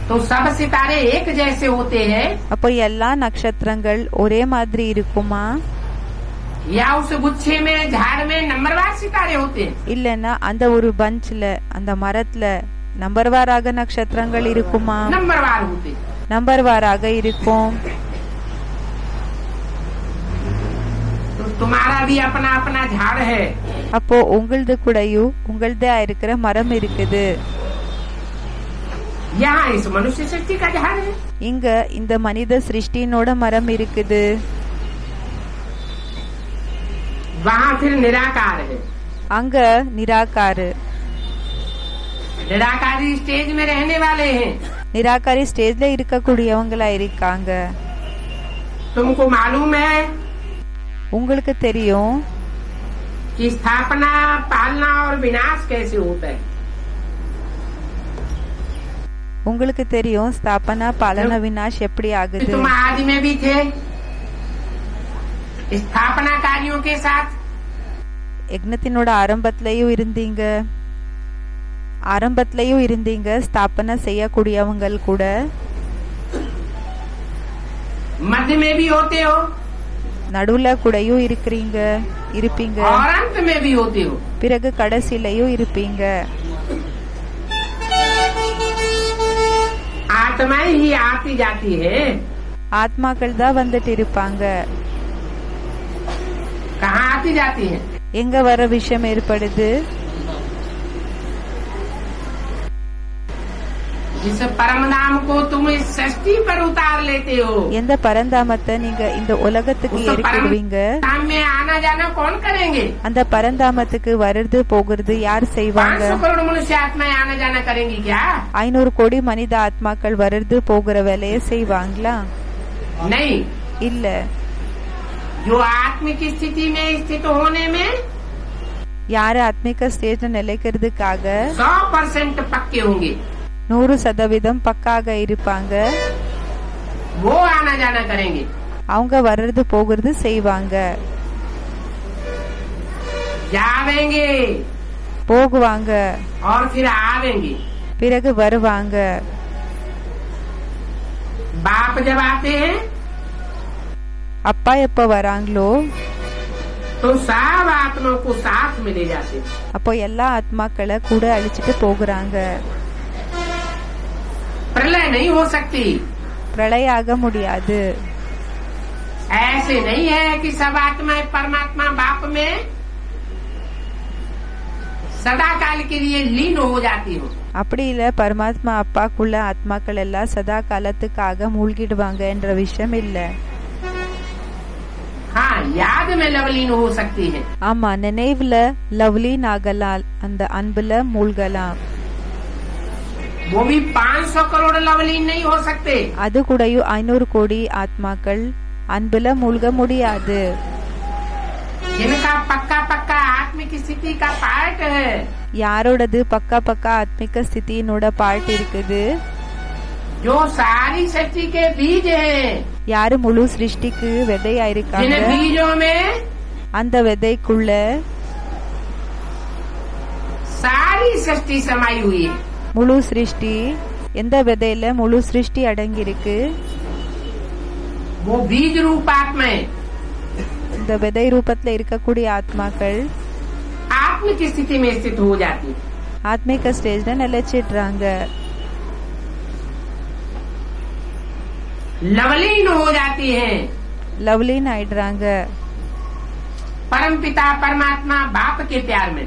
तो सब सितारे एक जैसे होते हैं
அப்போ எல்லா நட்சத்திரங்கள் ஒரே மாதிரி இருக்குமா?
या उस गुच्छे में झाड़ में नंबरवार सितारे होते हैं।
இல்லன்னா அந்த ஒரு பஞ்ச்ல அந்த மரத்துல நம்பர்வாராக நட்சத்திரங்கள் இருக்குமா?
नंबरवार होते।
நம்பர்வாராக இருக்கும்।
तो तुम्हारा भी अपना अपना झाड़ है।
அப்போ உங்களது கூடயும் உங்களதா இருக்கிற மரம் இருக்குது।
यहाँ इस मनुष्य सृष्टि का झाड़ है।
இங்க இந்த மனித சிருஷ்டினோட மரம் இருக்குது।
वहाँ फिर निराकार है।
அங்க நிராகாரு।
निराकारी स्टेज में रहने वाले हैं।
நிராகாரி ஸ்டேஜ்ல இருக்கக்கூடியவங்களா இருக்காங்க।
तुमको मालूम है
உங்களுக்கு தெரியும்
कि स्थापना पालना और विनाश कैसे होता है।
உங்களுக்கு தெரியும் ஸ்தாபனா பாலன விநாश எப்படி ஆகுது।
तुम आदि में भी थे स्थापना कार्यों के साथ।
யக்ஞத்தினோட ஆரம்பத்திலயும் இருந்தீங்க ஸ்தாபனா செய்யக்கூடியவங்க கூட।
मध्य में भी होते हो।
நடுவுல கூடயும் இருப்பீங்க।
और अंत में भी होते हो।
பிறகு கடைசிலையும் இருப்பீங்க।
आत्माएं ही आती जाती है।
ஆத்மாக்கள் தான் வந்துட்டு இருப்பாங்க।
कहाँ आती जाती है?
எங்க வர விஷயம் ஏற்படுது?
जिस परमधाम को तुम इस सृष्टि पर उतार लेते हो।
எந்த பரந்தாமத்தை நீங்க இந்த உலகத்துக்கு ஏறிடுவீங்க
परमधाम में आना जाना कौन करेंगे?
அந்த பரந்தாமத்துக்கு வருது போகிறது யார் செய்வாங்க?
500 करोड़ मनुष्य आत्माएं आना जाना करेंगी क्या?
500 கோடி மனித ஆத்மாக்கள் வருது போகிற வேலையை செய்வாங்களா?
नहीं।
இல்ல।
जो आत्मिक स्थिति में स्थित होने में
யாரு ஆத்மிக ஸ்டேஜ் நிலைக்கிறதுக்காக
100% पक्के होंगे
100% பக்காக இருப்பாங்க।
वो आना जाना करेंगे।
அவங்க வர்றது போகிறது செய்வாங்க।
जावेंगे
போகுவாங்க
और फिर आवेंगे।
பிறகு வருவாங்க।
बाप जब आते हैं
அப்பா எப்ப வராங்களோ
तो सब आत्माओं को साथ में ले जाते हैं।
அப்போ எல்லா ஆத்மாக்களை கூட அழிச்சிட்டு போகிறாங்க।
प्रलय नहीं हो सकती।
பிரளய ஆக முடியாது।
ऐसे नहीं है कि सब आत्माएं परमात्मा बाप में सदा काल के लिए लीन हो जाती हो।
அப்படி இல்ல பரமாத்மா அப்பாக்குள்ள ஆத்மாக்கள் எல்லாம் சதா காலத்துக்காக மூழ்கிடுவாங்க என்ற விஷயம் இல்ல।
हाँ, याद में लवलीन हो सकती है।
ஆமா, நினைவுல லவ்லீன் ஆகலாம், அந்த அன்புல மூழ்கலாம்।
वो भी 500 करोड़ लवलीन नहीं हो सकते।
அது கூடயும் 500 கோடி ஆத்மாக்கள் அன்புல மூழ்க முடியாது।
जिनका पक्का पक्का आत्मिक स्थिति का पार्ट है।
யாரோடது பக்கா பக்கா ஆத்மிக ஸ்திதியினோட பார்ட் இருக்குது?
जो सारी सृष्टि के बीज है।
யாரு முழு சிருஷ்டிக்கு விதையா இருக்காங்க?
जिन बीजों में
அந்த விதைக்குள்ள
सारी सृष्टि समाई हुई है।
முழு சிருஷ்டி, எந்த விதையில முழு சிருஷ்டி அடங்கி இருக்கு?
वो बीज रूप आत्माएं
இந்த விதை ரூபத்துல இருக்கக்கூடிய ஆத்மாக்கள்
आत्मिक स्थिति में स्थित हो जाती है।
ஆத்மிக ஸ்டேஜ்ல நிலைச்சிடுறாங்க,
लवलीन हो जाती है।
லவ்லீன் ஆயிடுறாங்க
परम पिता परमात्मा बाप के प्यार में।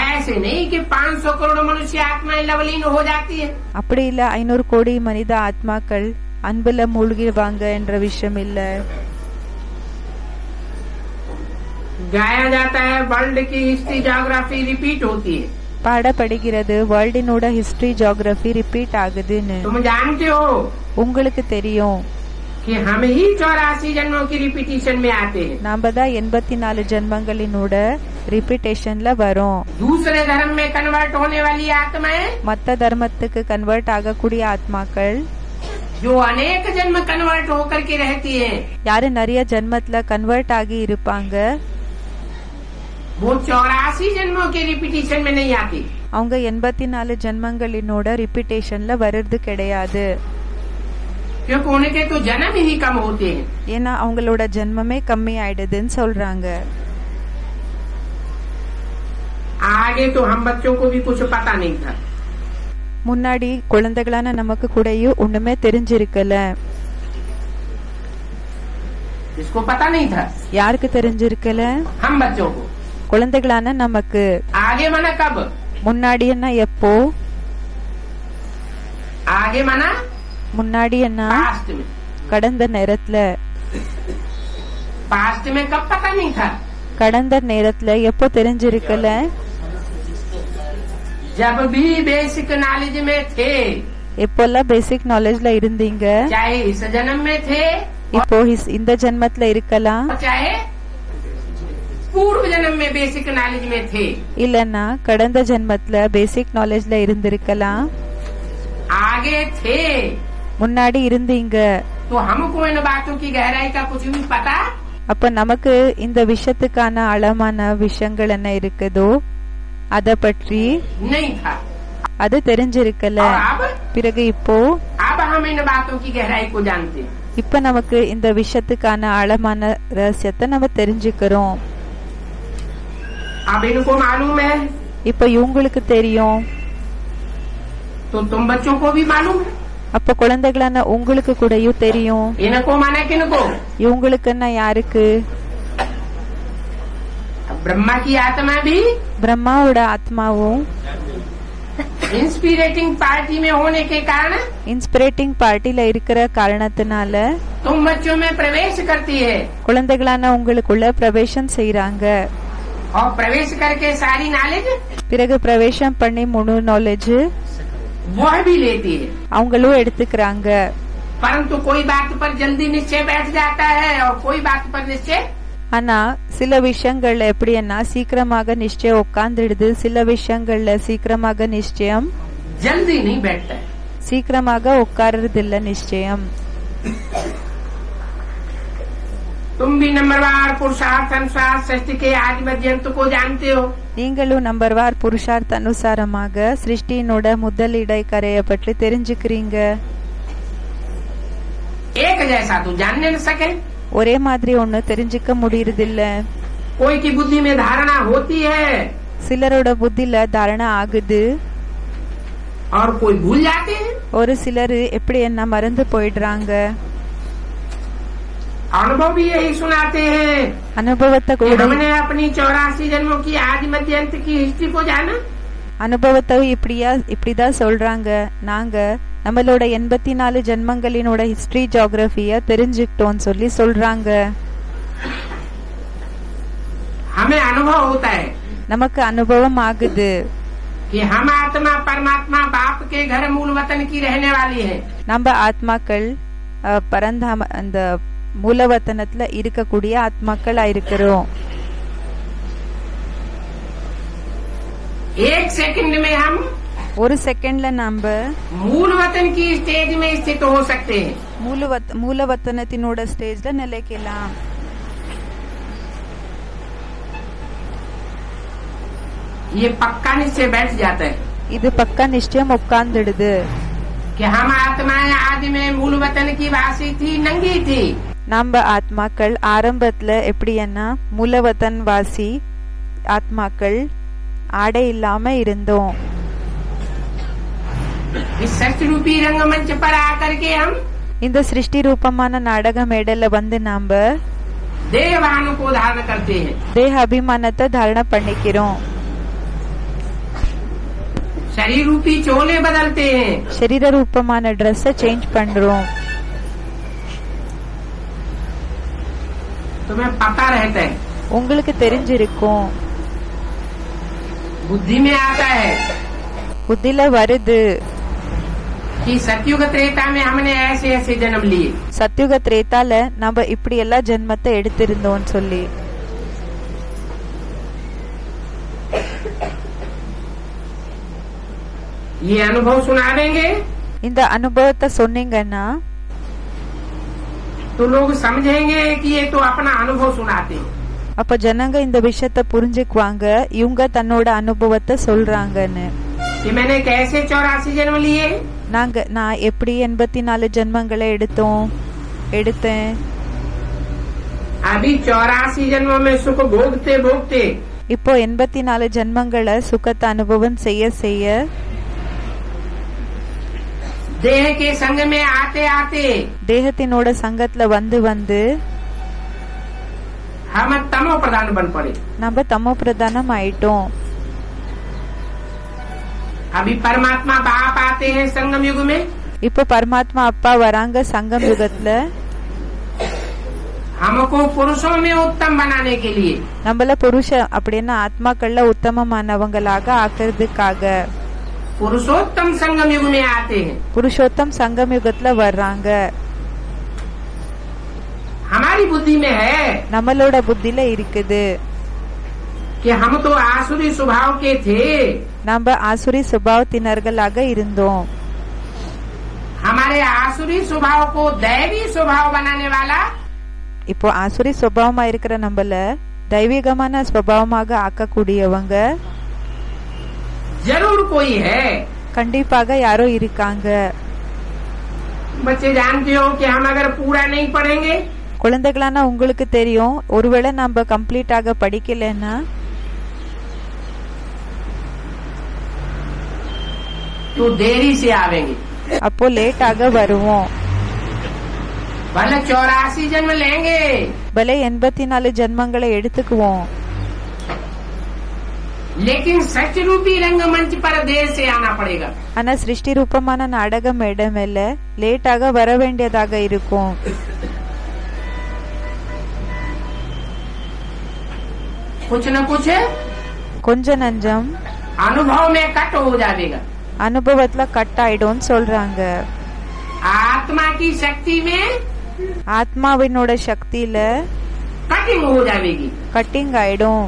ऐसे नहीं कि 500 करोड़ मनुष्य आत्माएं लवलीन हो जाती है।
அப்படி இல்ல 500 கோடி மனித ஆத்மாக்கள் அன்புல மூழ்கிடுவாங்க என்ற விஷயம் இல்ல।
गाया जाता है वर्ल्ड की हिस्ट्री ज्योग्राफी रिपीट होती है।
பாடப்படுகிறது வேர்ல்டினோட ஹிஸ்டரி ஜியோகிராஃபி ரிப்பீட் ஆகுதுன்னு।
तुम जानते हो
உங்களுக்கு தெரியும்
कि हम ही 84 जन्मों की रिपीटिशन में आते हैं।
நாம தான் 84 ஜென்மங்களினோட ரிப்பீட்டேஷன்ல வரோம்।
दूसरे धर्म में कन्वर्ट होने वाली आत्माएं,
மத்த தர்மத்துக்கு கன்வெர்ட் ஆகக்கூடிய ஆத்மாக்கள்,
जो अनेक जन्म कन्वर्ट होकर के रहती हैं,
யாரு நிறைய ஜென்மத்துல கன்வெர்ட் ஆகி இருப்பாங்க,
वो 84 जन्मों के रिपीटिशन में नहीं आती।
அவங்க 84 ஜென்மங்களினோட ரிப்பீட்டேஷன்ல வர்றது கிடையாது।
क्योंकि उनके तो जन्म ही कम होते हैं।
ஏன்னா அவங்களோட ஜென்மமே கம்மி ஆயிடுதுன்னு சொல்றாங்க.
आगे तो हम बच्चों को भी कुछ पता नहीं था।
முன்னாடி குழந்தைகளான நமக்கு கூடயும் ஒண்ணுமே தெரிஞ்சிருக்கல.
इसको पता नहीं था।
யாருக்கு தெரிஞ்சிருக்கல?
हम बच्चों को।
குழந்தைகளான நமக்கு.
आगे माना कब?
முன்னாடின்னா எப்போ?
आगे माना
முன்னாடின்னா
पास्ट में।
கடந்த நேரத்துல.
पास्ट में कब पता नहीं था?
கடந்த நேரத்துல எப்போ தெரிஞ்சிருக்கல?
जब भी बेसिक नॉलेज में थे।
எப்போல்லாம் பேசிக் நாலேஜ்ல இருந்தீங்க,
चाहे इस जन्म में थे,
இப்போ இந்த ஜென்மத்துல இருக்கலாம்,
चाहे पूर्व जन्म में बेसिक नॉलेज में थे।
இல்லன்னா கடந்த ஜென்மத்துல பேசிக் நாலேஜ்ல இருந்திருக்கலாம்.
आगे थे
முன்னாடி இருந்தீங்க.
तो हमको इन बातों की गहराई का कुछ भी पता
அப்ப நமக்கு இந்த விஷயத்துக்கான ஆழமான விஷயங்கள் என்ன இருக்குதோ அத பற்றி
नहीं था।
அது தெரிஞ்சிருக்கல.
और अब
பிறகு இப்போ
हम इन बातों की गहराई को जानते हैं।
இப்ப நமக்கு இந்த விஷயத்துக்கான ஆழமான ரகசியத்தை நம்ம தெரிஞ்சுக்கிறோம்.
अब इनको मालूम है
இப்ப இவங்களுக்கு தெரியும்,
तो तुम बच्चों को भी मालूम है।
அப்ப குழந்தைகளான உங்களுக்கு கூடயும் தெரியும்.
इनको माने किनको?
இவங்களுக்குன்னா யாருக்கு?
ब्रह्मा की आत्मा भी
பிரம்மாவோட ஆத்மாவும்
इंस्पिरेटिंग पार्टी में होने के कारण
இன்ஸ்பிரேட்டிங் பார்ட்டில இருக்கிற காரணத்தினால
तुम बच्चों में प्रवेश करती है
குழந்தைகளான உங்களுக்குள்ள பிரவேசம் செய்யறாங்க.
और प्रवेश करके सारी नॉलेज
பிறகு பிரவேசம் பண்ணி முழு நாலேஜ்
वह भी लेती है।
அவங்களும் எடுத்துக்கிறாங்க.
परंतु कोई बात पर जल्दी निश्चय बैठ जाता है और कोई बात पर निश्चय
ஆனா சில விஷயங்கள்ல எப்படின்னா சீக்கிரமாக நிச்சயம் உட்கார்ந்துடுது, சில விஷயங்கள்ல சீக்கிரமாக நிச்சயம்
जल्दी नहीं बैठता है।
சீக்கிரமாக உட்கார்றது இல்ல நிச்சயம்.
तुम भी नंबरवार पुरुषार्थ अनुसार सृष्टि के आदि मध्यंत को जानते हो।
நீங்களும் நம்பர்வார் புருஷார்த்த அனுசாரமாக சிருஷ்டியினோட முதல் இடைக்கரையை பற்றி தெரிஞ்சுக்கிறீங்க.
एक जैसा तो जानने न सके।
ஒரே மாதிரி ஒண்ணு தெரிஞ்சுக்க முடியறதில்ல.
कोई की बुद्धि में धारणा होती है
சிலரோட புத்தில தாரணை ஆகுது,
और कोई भूल जाते हैं।
ஒரு சிலர் எப்படி என்ன மறந்து போயிடுறாங்க.
अनुभव भी यही सुनाते हैं
அனுபவத்தை
कि
கூட
हमने अपनी 84 जन्मों की आदि मध्यंत की हिस्ट्री को जाना।
அனுபவத்தை இப்படிதான் சொல்றாங்க, நாங்க நம்மளோட 84 ஜென்மங்களினோட ஹிஸ்டரி ஜியோகிராஃபிய தெரிஞ்சுக்கிட்டோம் சொல்லி சொல்றாங்க.
हमें अनुभव होता है
நமக்கு அனுபவம் ஆகுது
कि हम आत्मा परमात्मा बाप के घर मूल वतन की रहने वाली है।
நம்ம ஆத்மாக்கள் பரந்தாம அந்த மூலவத்தனத்துல இருக்கக்கூடிய ஆத்மாக்களா இருக்கிறோம்.
एक सेकंड में हम
ஒரு செகண்ட்ல நம்ம
मूल वतन की स्टेज में स्थित हो सकते हैं।
மூலவத்தனத்தினோட ஸ்டேஜ்ல நிலைக்கலாம்.
ये पक्का निश्चय बैठ जाता है
இது பக்கா நிச்சயம் உட்கார்ந்துடுது
कि हम आत्माएं आदि में मूल वतन की वासी थी, नंगी थी।
நம்ம ஆத்மாக்கள் ஆரம்பத்துல எப்படின்னா மூலவத்தன் வாசி ஆத்மாக்கள் ஆடை இல்லாம இருந்தோம்.
इस सृष्टि रूपी रंगमंच पर आकर के हम
இந்த சிருஷ்டி ரூபமான நாடக மேடையில வந்து நாம
देहवान को धारण करते हैं।
தேக அபிமானத்தை தாரண பண்ணிக்கிறோம்.
शरीर रूपी चोले बदलते हैं।
சரீர ரூபமான ட்ரெஸ் சேஞ்ச் பண்றோம்.
तुम्हें पता रहता है,
உங்களுக்கு தெரிஞ்சிருக்கும்,
बुद्धि में आता है
புத்தில வருது
कि सतयुग त्रेता में हमने ऐसे ऐसे जन्म लिए।
சத்யுக திரேதால நம்ம இப்படி எல்லா ஜென்மத்தை எடுத்திருந்தோம் சொல்லி.
ये अनुभव सुनावेंगे
இந்த அனுபவத்தை சொன்னீங்கன்னா
तो लोग समझेंगे कि ये तो अपना अनुभव सुनाते हैं।
அப்ப ஜனங்க இந்த விஷயத்த புரிஞ்சுக்குவாங்க, இவங்க தன்னோட அனுபவத்தை சொல்றாங்கன்னு.
कि मैंने कैसे 84 जन्म लिए।
நான் எப்படி 84 ஜென்மங்களை எடுத்தேன்.
अभी 84 जन्मों में सुख भोगते भोगते
இப்போ 84 ஜென்மங்களை சுகத்தை அனுபவம் செய்ய
देह के संग में आते आते
தேகத்தினோட சங்கத்துல வந்து
हम तमो प्रधान बन पड़े।
நம்ம தமோ பிரதானம் ஆயிட்டோம்.
अभी परमात्मा बाप आते हैं संगम युग में।
இப்போ பரமாத்மா அப்பா வராங்க சங்கம் யுகத்துல
हमको पुरुषों में उत्तम बनाने के लिए।
நம்மள புருஷ அப்படின்னா ஆத்மாக்கள்ல உத்தமமானவங்களாக ஆக்குறதுக்காக
पुरुषोत्तम संगम युग में आते हैं।
புருஷோத்தம் சங்கம் யுகத்துல வர்றாங்க.
हमारी बुद्धि में है
நம்மளோட புத்தியில இருக்குது
कि हम तो आसुरी स्वभाव के थे।
நம்ம ஆசுரி சுபாவத்தினர்களாக இருந்தோம்.
हमारे आसुरी स्वभाव को दैवी स्वभाव बनाने वाला
இப்போ ஆசுரி சுபாவமா இருக்கிற நம்மள தெய்வீகமான சுபாவமாக ஆக்கக்கூடியவங்க
जरूर कोई है।
கண்டிப்பாக யாரோ இருக்காங்க.
बच्चे जानते हो कि हम अगर पूरा नहीं पढ़ेंगे
குழந்தைகளான உங்களுக்கு தெரியும், ஒருவேளை நம்ம கம்ப்ளீட்டாக படிக்கலன்னா
तो देरी से आवेंगे।
அப்போ லேட்டாக வருவோம்.
भले 84 जन्म लेंगे
பலே 84 ஜென்மங்களை எடுத்துக்குவோம்.
लेकिन सच रूपी रंगमंच पर देर से आना पड़ेगा।
ஆனா சிருஷ்டி ரூபமான நாடக மேடமேல லேட்டாக வர வேண்டியதாக இருக்கும்.
कुछ न कुछ
கொஞ்ச நஞ்சம்
अनुभव में कट हो जाएगा।
அனுபவத்துல கட் ஆயிடும் சொல்றாங்க.
आत्मा की शक्ति में
ஆத்மாவினோட சக்தியில
कटिंग हो जाएगी।
கட்டிங் ஆயிடும்.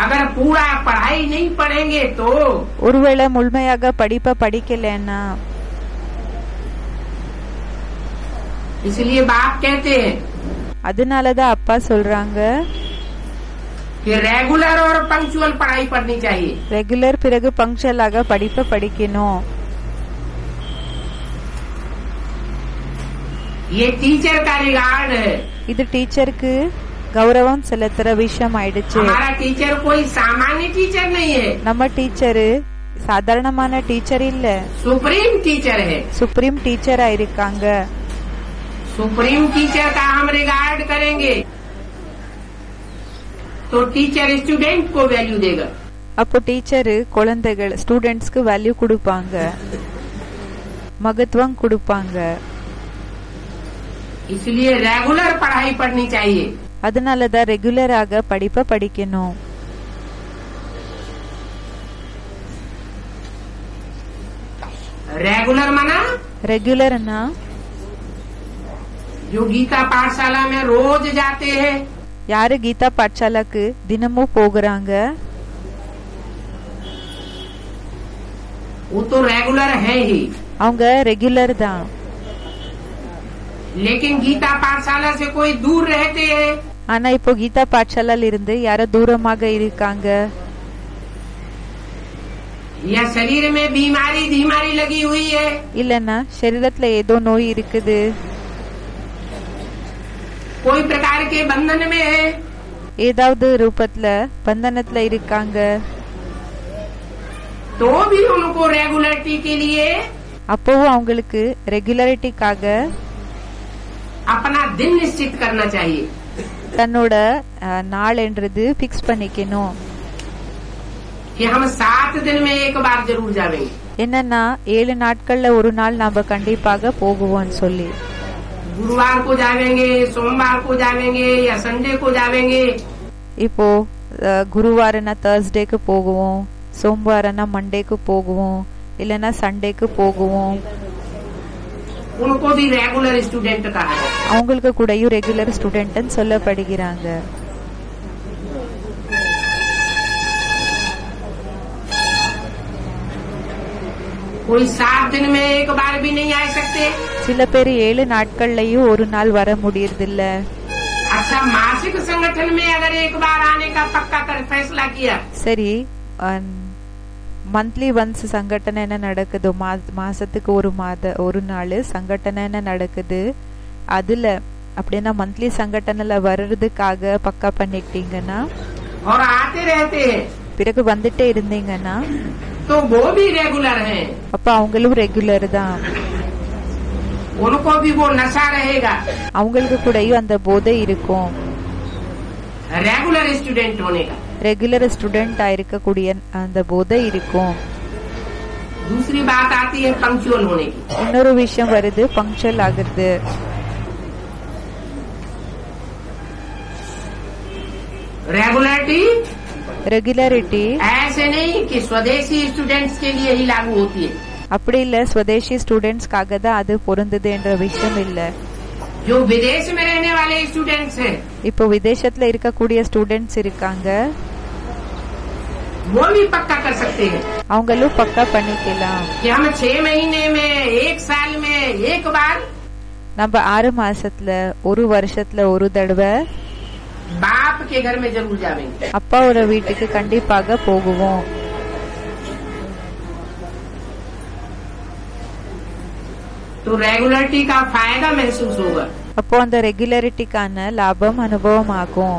अगर पूरा पढ़ाई नहीं पढ़ेंगे तो
ஒருவேளை முழுமையாக படிப்ப படிக்கலன்னா
इसलिए बाप कहते हैं
அதனாலதான் அப்பா சொல்றாங்க
कि रेगुलर और पंक्चुअल पढ़ाई पढ़नी चाहिए।
ரெகுலர் பிறகு பங்க்சுவலாக படிப்ப படிக்கணும்.
ये टीचर का रिगार्ड है।
இது டீச்சருக்கு கௌரவம் செலுத்துற விஷயம் ஆயிடுச்சு.
हमारा टीचर कोई सामान्य टीचर नहीं है।
நம்ம டீச்சரு சாதாரணமான டீச்சர் இல்ல,
सुप्रीम टीचर है।
சுப்ரீம் டீச்சரா இருக்காங்க.
सुप्रीम टीचर का हम रिगार्ड करेंगे तो टीचर स्टूडेंट को वैल्यू देगा।
அப்போ டீச்சரு குழந்தைகள் ஸ்டூடெண்ட்ஸ்க்கு வேல்யூ கொடுப்பாங்க, மகத்துவம் கொடுப்பாங்க.
इसलिए रेगुलर पढ़ाई पढ़नी चाहिए।
அதனாலதான் ரெகுலராக படிப்ப படிக்கணும்.
रेगुलर माना
ரெகுலர்னா
जो गीता पाठशाला में रोज जाते हैं
யாரு கீதா பாட்சாலாக்கு தினமும் போகிறாங்க
वो तो रेगुलर है ही।
அவங்க ரெகுலர் தான்.
लेकिन गीता पाठशाला से कोई दूर रहते हैं
ஆனா இப்போ கீதா பாட்சாலால இருந்து யாரோ தூரமாக இருக்காங்க,
या शरीर में बीमारी लगी हुई है,
இல்லன்னா சரீரத்துல ஏதோ நோய் இருக்குது,
कोई प्रकार के बंधन में है,
ஏதாவது ரூபத்துல பந்தனத்துல இருக்காங்க,
तो भी उनको रेगुलरिटी के लिए
அப்பவும் அவங்களுக்கு ரெகுலரிட்டிக்காக
अपना दिन निश्चित करना चाहिए।
தன்னோட நாள் என்றது பிக்ஸ் பண்ணிக்கணும்.
कि हम 7 दिन में एक बार जरूर जाएंगे।
என்னன்னா 7 நாட்கள்ல ஒரு நாள் நாம கண்டிப்பாக போகுவோம்னு சொல்லி,
गुरुवार को जाएंगे, सोमवार को जाएंगे या संडे को जाएंगे।
இப்போ குருவாரனா தர்ஸ்டேக்கு போகுவோம், சோமவாரனா மண்டேக்கு போகுவோம், இல்லனா சண்டேக்கு போகுவோம்.
उनको भी रेगुलर स्टूडेंट कहा है।
அவங்களுக்கு கூடயும் ரெகுலர் ஸ்டூடெண்ட்னு சொல்லப்படுகிறாங்க.
कोई 7 दिन में एक बार भी नहीं आ सकते।
சில பேர் 7 நாட்கள்லயும் ஒரு நாள் வர முடியறதில்ல.
अच्छा, मासिक संगठन में अगर एक बार आने का पक्का कर फैसला किया,
சரி, மந்த்லி ஒன்ஸ் சங்கட்டனை என்ன நடக்குதோ, மாசத்துக்கு ஒரு நாள் சங்கட்டனை என்ன நடக்குது, அதுல அப்படின்னா மந்த்லி சங்கட்டனில் வர்றதுக்காக பக்கா பண்ணிட்டீங்கன்னா
और आते रहते हैं
பிறகு வந்துட்டே இருந்தீங்கன்னா
तो वो भी रेगुलर हैं,
அப்ப அவங்களும் ரெகுலர் தான்.
उनको भी वो नशा रहेगा
அவங்களுக்கு கூடயும் அந்த போதை இருக்கும்.
रेगुलर स्टूडेंट होने का।
ரெகுலர் ஸ்டூடெண்டா இருக்கக்கூடிய அந்த போதை இருக்கும்.
दूसरी बात आती है पंक्चुअल होने की।
இன்னொரு விஷயம் வருது பங்க்சுவல் ஆகுறது.
रेगुलरिटी ऐसे नहीं कि स्वदेशी स्टूडेंट्स के लिए ही लागू होती है,
அப்படி இல்ல ஸ்வதேசி ஸ்டூடெண்ட்ஸ்க்காக தான் அது பொருந்தது என்ற விஷயம் இல்ல.
जो विदेश में रहने वाले स्टूडेंट्स हैं
இப்போ விதேசத்துல இருக்கக்கூடிய ஸ்டூடெண்ட்ஸ் இருக்காங்க,
वो भी पक्का कर सकते हैं
அவங்களும் பக்கா பண்ணிக்கலாம்.
कि हम 6 महीने में 1 साल में एक बार
நம்ம 6 மாசத்துல ஒரு வருஷத்துல ஒரு தடவை
बाप के घर में जरूर जाएंगे,
அப்பாவோட வீட்டுக்கு கண்டிப்பாக போகுவோம்.
तो रेगुलरिटी का फायदा महसूस होगा,
அப்போ அந்த ரெகுலரிட்டிக்கான லாபம் அனுபவம் ஆகும்.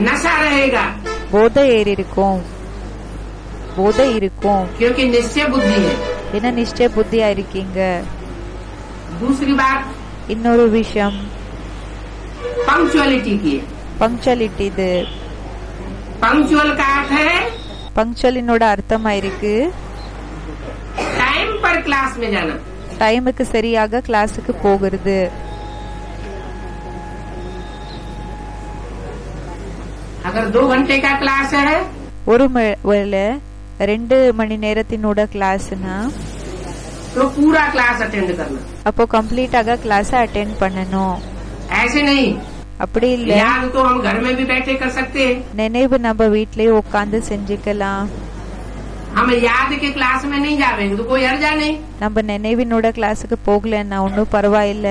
नशा रहेगा
போதை ஏறி இருக்கும், போதை இருக்கும்.
क्योंकि निश्चय बुद्धि है।
என்ன நிச்சய புத்தியா இருக்கீங்க.
दूसरी बात
இன்னொரு விஷயம்
पंक्चुअलिटी की है।
பங்க்சுவலிட்டி. இது
पंक्चुअल का अर्थ है
பங்க்சுவலினோட அர்த்தமா இருக்கு
टाइम पर क्लास में जाना।
டைமுக்கு சரியாக கிளாஸுக்கு போகிறது.
अगर 2 घंटे का क्लास है
ஒரு வேளை 2 மணி நேரத்தினோட கிளாஸ்னா
तो पूरा क्लास अटेंड करना,
அப்போ கம்ப்ளீட்டாக கிளாஸ் அட்டென்ட் பண்ணணும்.
ऐसे नहीं।
அப்படி இல்ல,
याद तो हम घर में भी बैठे कर सकते हैं,
நினைவு நம்ம வீட்லயே உட்கார்ந்து செஞ்சுக்கலாம்.
हम याद के क्लास में नहीं जावेंगे तो कोई हर्जा नहीं।
நம்ம நினைவினோட கிளாஸுக்கு போகலன்னா ஒன்னும் பரவாயில்ல,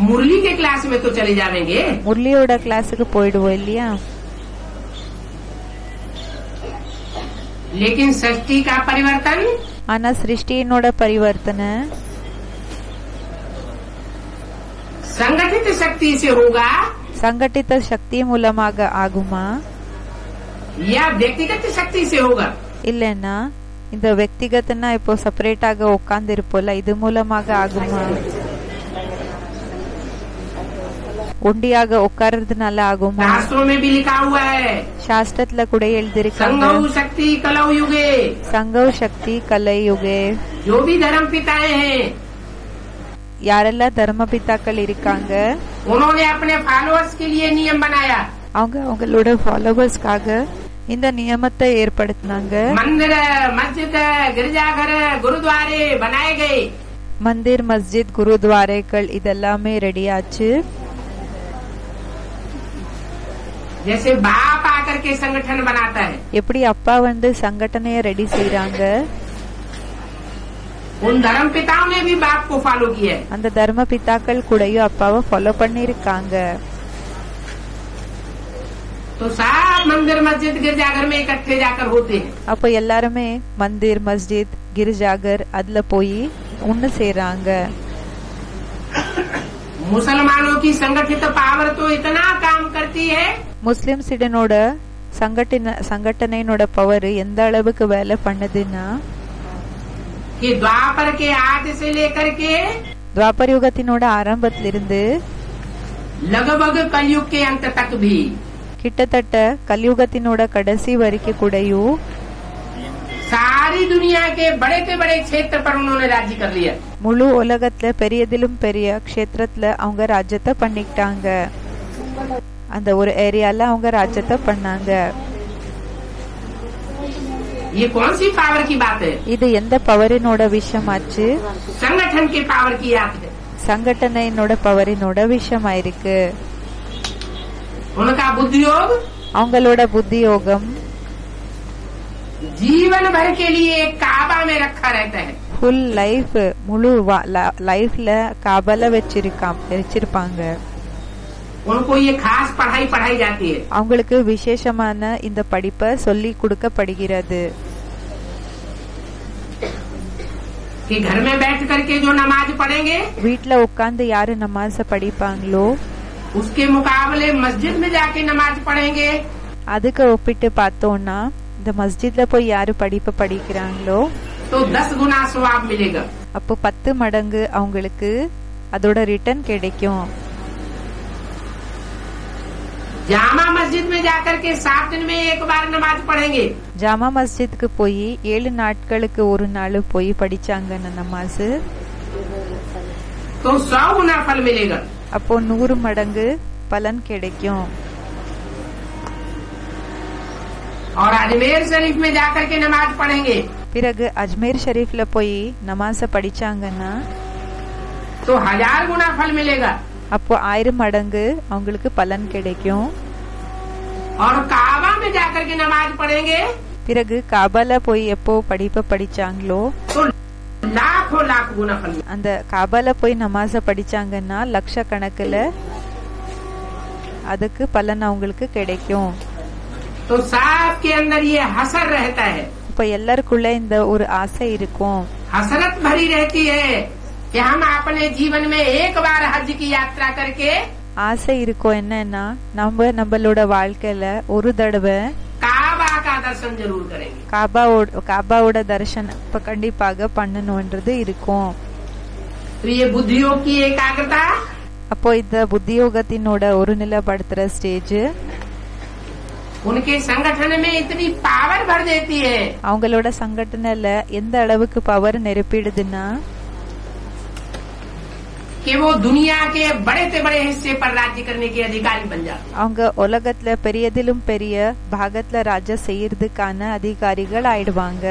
मुरली के क्लास में तो चले जावेंगे।
முரளியோட கிளாஸுக்கு போயிடுவோம் இல்லையா.
लेकिन सृष्टि का परिवर्तन
ஆனா சிருஷ்டியினோட பரிவர்த்தனை
संगठित शक्ति से होगा
சங்கட்டித்த சக்தி மூலமாக ஆகுமா,
या व्यक्तिगत शक्ति से होगा।
இல்லன்னா இந்த व्यक्तिगतना இப்போ செப்பரேட்டாக உட்கார்ந்து இருப்போம்ல, இது மூலமாக ஆகுமா, ஒண்டியாக உட்கார்றதுனால ஆகுமா.
शास्त्रों में भी लिखा हुआ है
சாஸ்திரத்துல கூட எழுதிருக்காங்க
संगौ शक्ति कलौ युगे।
சங்கவ் சக்தி கலையுகே.
जो भी धर्म पिताएं हैं
யாரெல்லாம் தர்ம பிதாக்கள் இருக்காங்க
उन्होंने अपने फॉलोअर्स के लिए नियम बनाया।
அவங்க அவங்களோட ஃபாலோவர்ஸ்க்காக இந்த நியமத்தை ஏற்படுத்தினாங்க.
मंदिर मस्जिद गिरजाघर गुरुद्वारे बनाए गए।
மந்திர் மஸ்ஜித் குருத்வாரைகள் இதெல்லாமே ரெடி ஆச்சு.
जैसे बाप आकर के संगठन बनाता है,
எப்படி அப்பா வந்து சங்கடனைய ரெடி செய்யறாங்க,
उन धर्म पिताओं ने भी बाप को फॉलो किया है।
அந்த தர்ம பிதாக்கள் கூடயும் அப்பாவை ஃபாலோ பண்ணி இருக்காங்க.
तो सब मंदिर मस्जिद गिरजाघर में इकट्ठे जाकर होते हैं।
அப்ப எல்லாருமே மந்திர் மஸ்ஜித் கிரிஜாகர் அதுல போய் ஒண்ணு சேராங்க.
मुसलमानों की संगठित पावर तो इतना काम करती है,
முஸ்லிம்ஸிடனோட சங்கட்டனையினோட பவர் எந்த அளவுக்கு வேலை பண்ணுதுன்னா,
कि द्वापर के आदि से लेकर के
துவாபர் யுகத்தினோட ஆரம்பத்திலிருந்து
लगभग कलयुग के अंत तक भी
கிட்டத்தட்ட கலியுகத்தினோட கடைசி வரைக்கும் கூடயும்
सारी दुनिया के बड़े से बड़े क्षेत्र पर उन्होंने राज्य कर लिया।
முழு உலகத்துல பெரியதிலும் பெரிய க்ஷேத்திரத்துல அவங்க ராஜ்யத்தை பண்ணிக்கிட்டாங்க. அந்த ஒரு ஏரியால அவங்க ராஜ்யத்தை பண்ணாங்க.
ये कौन सी पावर की बात है?
இது எந்த பவரினோட விஷயமாச்சு?
संगठन के पावर की बात है।
சங்கடனையினோட பவரினோட விஷயமாயிருக்கு.
उनका बुद्धि योग
அவங்களோட புத்தி யோகம்
जीवन भर के लिए एक काबा में रखा रहता है।
ஃபுல் லைஃப் முழு லைஃப்ல காபல வச்சிருப்பாங்க.
उनको ये खास पढ़ाई पढ़ाई जाती है
அவங்களுக்கு விசேஷமான இந்த படிப்பை சொல்லி கொடுக்கப்படுகிறது.
कि घर में बैठ करके जो नमाज पढ़ेंगे
வீட்ல உட்கார்ந்து யாரு நமாஸ படிப்பாங்களோ
उसके मुकाबले मस्जिद में जाके नमाज पढ़ेंगे
அதுக்கு ஒப்பிட்டு பார்த்தோம்னா இந்த மஸ்ஜித்ல போய் யாரு படிப்பை படிக்கிறாங்களோ
तो 10 गुना सवाब मिलेगा.
அப்போ 10 மடங்கு அவங்களுக்கு அதோட ரிட்டர்ன் கிடைக்கும்.
जामा मस्जिद में जाकर के 7 दिन में एक बार नमाज पढ़ेंगे
ஜாமா மஸ்ஜித்க்கு போய் 7 நாட்களுக்கு ஒரு நாள் போய் படிச்சாங்க நமாஸ்
तो 100 गुना फल मिलेगा.
அப்போ 100 மடங்கு பலன் கிடைக்கும்.
और अजमेर शरीफ में जाकर के नमाज पढ़ेंगे
பிறகு அஜ்மீர் ஷரீஃப்ல போய் நமாஸ படிச்சாங்கன்னா
तो 1000 गुना फल मिलेगा.
அப்போ 1000 மடங்கு அவங்களுக்கு பலன் கிடைக்கும்.
और काबा में जाकर के नमाज पढ़ेंगे
பிறகு காபால போய் எப்போ படிப்பை படிச்சாங்களோ
तो लाखों लाख गुना फल मिलेगा.
அந்த காபால போய் நமாஸ படிச்சாங்கன்னா லட்சக்கணக்குல அதுக்கு பலன் அவங்களுக்கு கிடைக்கும்.
तो सबके अंदर ये हसर रहता है,
இப்ப எல்லாருக்குள்ள இந்த ஒரு ஆசை இருக்கும்.
हसरत भरी रहती है कि हम अपने जीवन में एक बार हज की यात्रा करके
ஆசை இருக்கும் என்னன்னா நம்மளோட வாழ்க்கையில ஒரு தடவை
काबा का दर्शन जरूर करेंगे.
காபாவோட தரிசனம் இப்ப கண்டிப்பாக பண்ணணும்ன்றது இருக்கும்.
तो ये बुद्धियों की एकाग्रता
அப்போ இந்த புத்தியோகத்தினோட ஒரு நிலைப்படுத்துற ஸ்டேஜ்
उनके संगठन में इतनी पावर भर देती है
அவங்களோட சங்கடனல எந்த அளவுக்கு பவர் நிரப்பிடுதுன்னா
कि वो दुनिया के बड़े से बड़े हिस्से पर राज्य करने के अधिकारी बन जाते.
அவங்க உலகத்துல பெரியதிலும் பெரிய பாகத்துல ராஜ்யம் செய்யறதுக்கான அதிகாரிகள் ஆயிடுவாங்க.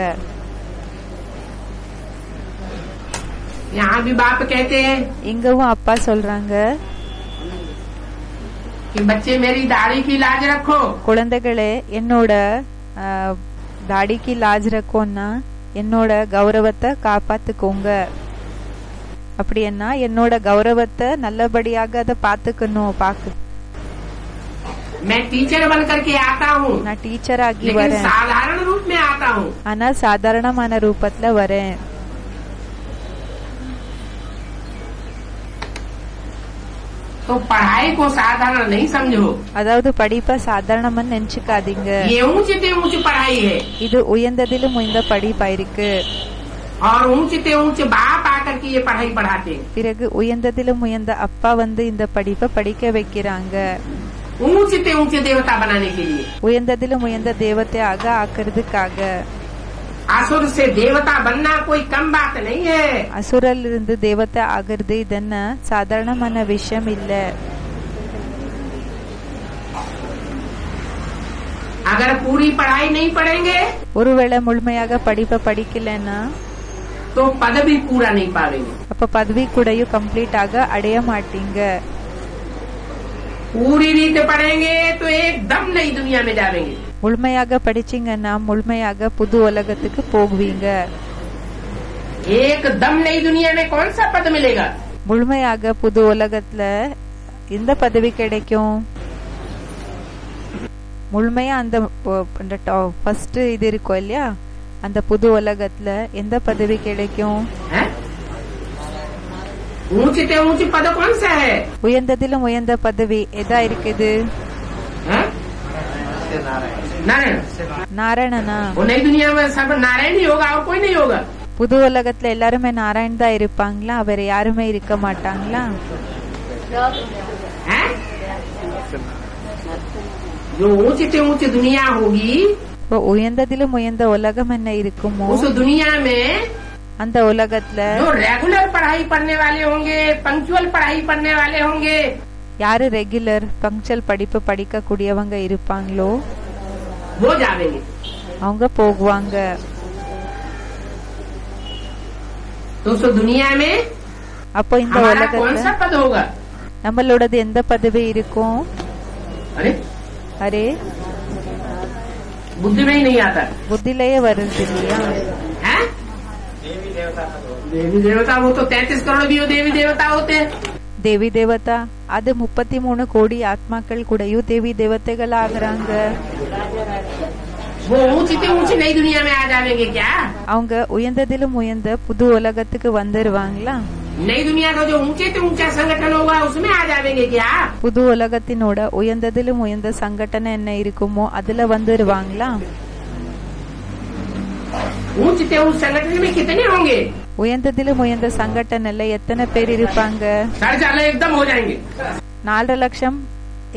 यहाँ भी बाप कहते हैं
இங்கவும் அப்பா சொல்றாங்க
कि बच्चे मेरी दाढ़ी की लाज रखो.
குழந்தைகளே என்னோட தாடிக்கு லாஜ் ரக்கோன்னா என்னோட கௌரவத்தை காப்பாத்துக்கோங்க. அப்படின்னா என்னோட கௌரவத்தை நல்லபடியாக அதை பாத்துக்கணும்.
मैं टीचर बन करके आता हूँ
நான் டீச்சர் ஆகி
लेकिन
வரேன்,
साधारण रूप में आता हूँ.
ஆனா சாதாரணமான ரூபத்துல வரேன்.
तो पढ़ाई को साधारण नहीं समझो.
அதாவது படிப்பை சாதாரணமா நினைச்சுக்காதீங்க.
ये ऊंच से ऊंच पढ़ाई है
இது உயர்ந்ததிலும் உயர்ந்த படிப்பா இருக்கு.
और ऊंच से ऊंच बाप आकर के ये पढ़ाई पढ़ाते हैं.
பிறகு உயர்ந்ததிலும் உயர்ந்த அப்பா வந்து இந்த படிப்பை படிக்க வைக்கிறாங்க.
ऊंच से ऊंच देवता बनाने के लिए.
உயர்ந்ததிலும் உயர்ந்த தேவதையாக ஆக்குறதுக்காக.
असुर से देवता बनना कोई कम बात नहीं है.
அசுரல் இருந்து தேவதை ஆகிறது இதென்ன சாதாரணமான விஷயம் இல்ல.
अगर पूरी पढ़ाई नहीं पढ़ेंगे
ஒருவேளை முழுமையாக படிப்பை படிக்கலன்னா
तो पद भी पूरा नहीं पाएंगे.
அப்ப பதவி கூடயும் கம்ப்ளீட் ஆக அடைய மாட்டீங்க.
पूरी रीत पढ़ेंगे तो एकदम नई दुनिया में जाएंगे.
முழுமையாக படிச்சீங்கன்னா முழுமையாக புது உலகத்துக்கு போகுவீங்க.
एकदम नई दुनिया में कौन सा पद मिलेगा?
முழுமையாக புது உலகத்துல எந்த பதவி கிடைக்கும்? முழுமையா அந்த ஃபர்ஸ்ட் இது இருக்கும் இல்லையா, அந்த புது உலகத்துல எந்த பதவி கிடைக்கும்?
ऊंच से ऊंच पद कौन सा है?
உயர்ந்ததிலும் உயர்ந்த பதவி எதா இருக்குது?
नारायण.
நாராயணனா?
वो नई दुनिया में सब नारायण ही होगा और कोई नहीं होगा.
புது உலகத்துல எல்லாருமே நாராயண் தான் இருப்பாங்களா? வேற யாருமே இருக்க மாட்டாங்களா?
जो ऊंच से ऊंच दुनिया होगी
உயர்ந்ததிலும் உயர்ந்த உலகம் என்ன இருக்குமோ
उस दुनिया में
அந்த உலகத்துல
जो रेगुलर पढ़ाई पढ़ने वाले होंगे, पंक्चुअल पढ़ाई पढ़ने वाले होंगे,
யாரு ரெகுலர் பங்க்சுவல் படிப்பு படிக்க கூடியவங்க இருப்பாங்களோ
वो जावेंगे.
அவங்க போகுவாங்க.
तो उस दुनिया में
அப்போ இந்த
हमारा कौन
உலகத்துல
सा पद होगा?
நம்மளோடது எந்த பதவி இருக்கும்?
अरे
அரே
बुद्धि में ही नहीं आता
புத்திலேயே வருது இல்லையா?
देवी देवता वो तो 33 करोड़ भी देवी देवता होते हैं.
தேவி தேவதா அது 33 கோடி ஆத்மாக்கள் கூடயும் தேவி தேவதைகள் ஆகுறாங்க.
वो ऊंची से ऊंची नई दुनिया में आ जाएंगे क्या?
அவங்க உயர்ந்ததிலும் உயர்ந்த புது உலகத்துக்கு வந்துருவாங்களா?
नई दुनिया का जो ऊंचे से ऊंचा संगठन होगा उसमें आ जाएंगे क्या?
புது உலகத்தினோட உயர்ந்ததிலும் உயர்ந்த சங்கடனை என்ன இருக்குமோ அதுல வந்துருவாங்களா?
ऊंच से ऊंच संगठन में कितने होंगे?
உயர்ந்ததிலும் உயர்ந்த சங்கடன்ல எத்தனை பேர் இருப்பாங்க?
4.5 एकदम हो जाएंगे.
4 லட்சம்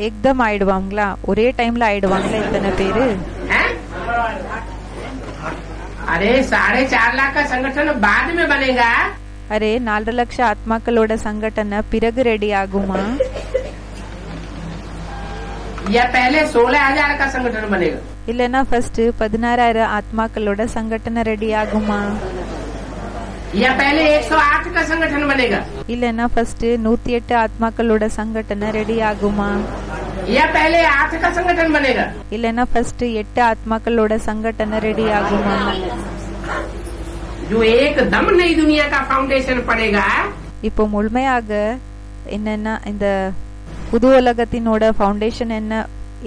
एकदम ஆயிடுவாங்களா? ஒரே டைம்ல ஆயிடுவாங்களா இத்தனை பேரு?
हैं? अरे 4.5 लाख का संगठन बाद में बनेगा.
அரே 4 லட்சம் ஆத்மாக்களோட சங்கடனை பிறகு ரெடி ஆகுமா?
या पहले 16,000 का संगठन बनेगा.
இல்லனா ஃபர்ஸ்ட் 16,000 ஆத்மாக்களோட சங்கடனை ரெடி ஆகுமா?
या पहले 108 का संगठन बनेगा.
இல்லனா ஃபர்ஸ்ட் 108 ஆத்மாக்களோட சங்கடனை ரெடி ஆகுமா?
या पहले 8 का संगठन बनेगा.
இல்லனா ஃபர்ஸ்ட் 8 ஆத்மாக்களோட சங்கடனை ரெடி ஆகுமா?
जो एकदम नई दुनिया का फाउंडेशन पड़ेगा.
இப்போ முழுமையாக என்னன்னா இந்த புது உலகத்தினோட ஃபவுண்டேஷன் என்ன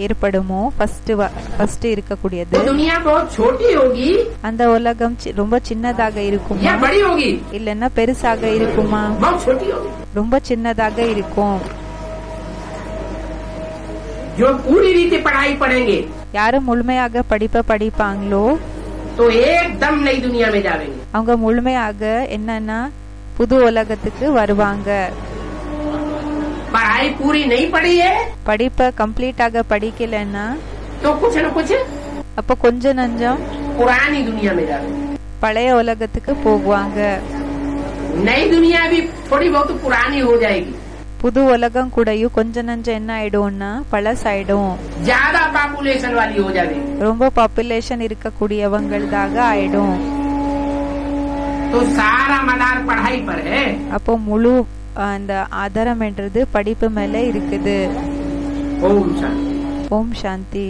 ஏற்படுமோ ஃபர்ஸ்ட் இருக்கக்கூடியது.
तो दुनिया बहुत छोटी होगी
அந்த உலகம் ரொம்ப சின்னதாக இருக்குமா?
या बड़ी होगी?
இல்லன்னா பெருசாக இருக்குமா?
बहुत छोटी होगी.
ரொம்ப சின்னதாக இருக்கும்.
जो पूरी रीति पढ़ाई पढ़ेंगे
யாரு முழுமையாக படிப்பாங்களோ
तो एकदम नई दुनिया में जाएंगे.
அவங்க முழுமையாக என்னன்னா புது உலகத்துக்கு வருவாங்க.
पढ़ाई पूरी नहीं पढ़ी है
படிப்பை கம்ப்ளீட்டாக படிக்கலன்னா
तो कुछ न कुछ
அப்ப கொஞ்ச நஞ்சம்
पुरानी दुनिया में जाएंगे.
பழைய உலகத்துக்கு போவாங்க.
नई दुनिया भी थोड़ी बहुत पुरानी हो जाएगी.
புது உலகம் கூடயும் கொஞ்ச நஞ்சம் என்ன ஆயிடும்னா பழசாயிடும்.
ज्यादा पॉपुलेशन वाली हो जाएगी.
ரொம்ப பாப்புலேஷன் இருக்கக்கூடியவங்கள்தாக ஆயிடும்.
तो सारा मदार पढ़ाई पर है.
அப்போ முழு அந்த ஆதாரம் என்றது படிப்பு மேல இருக்குது.
ओम शांति.
ஓம் சாந்தி.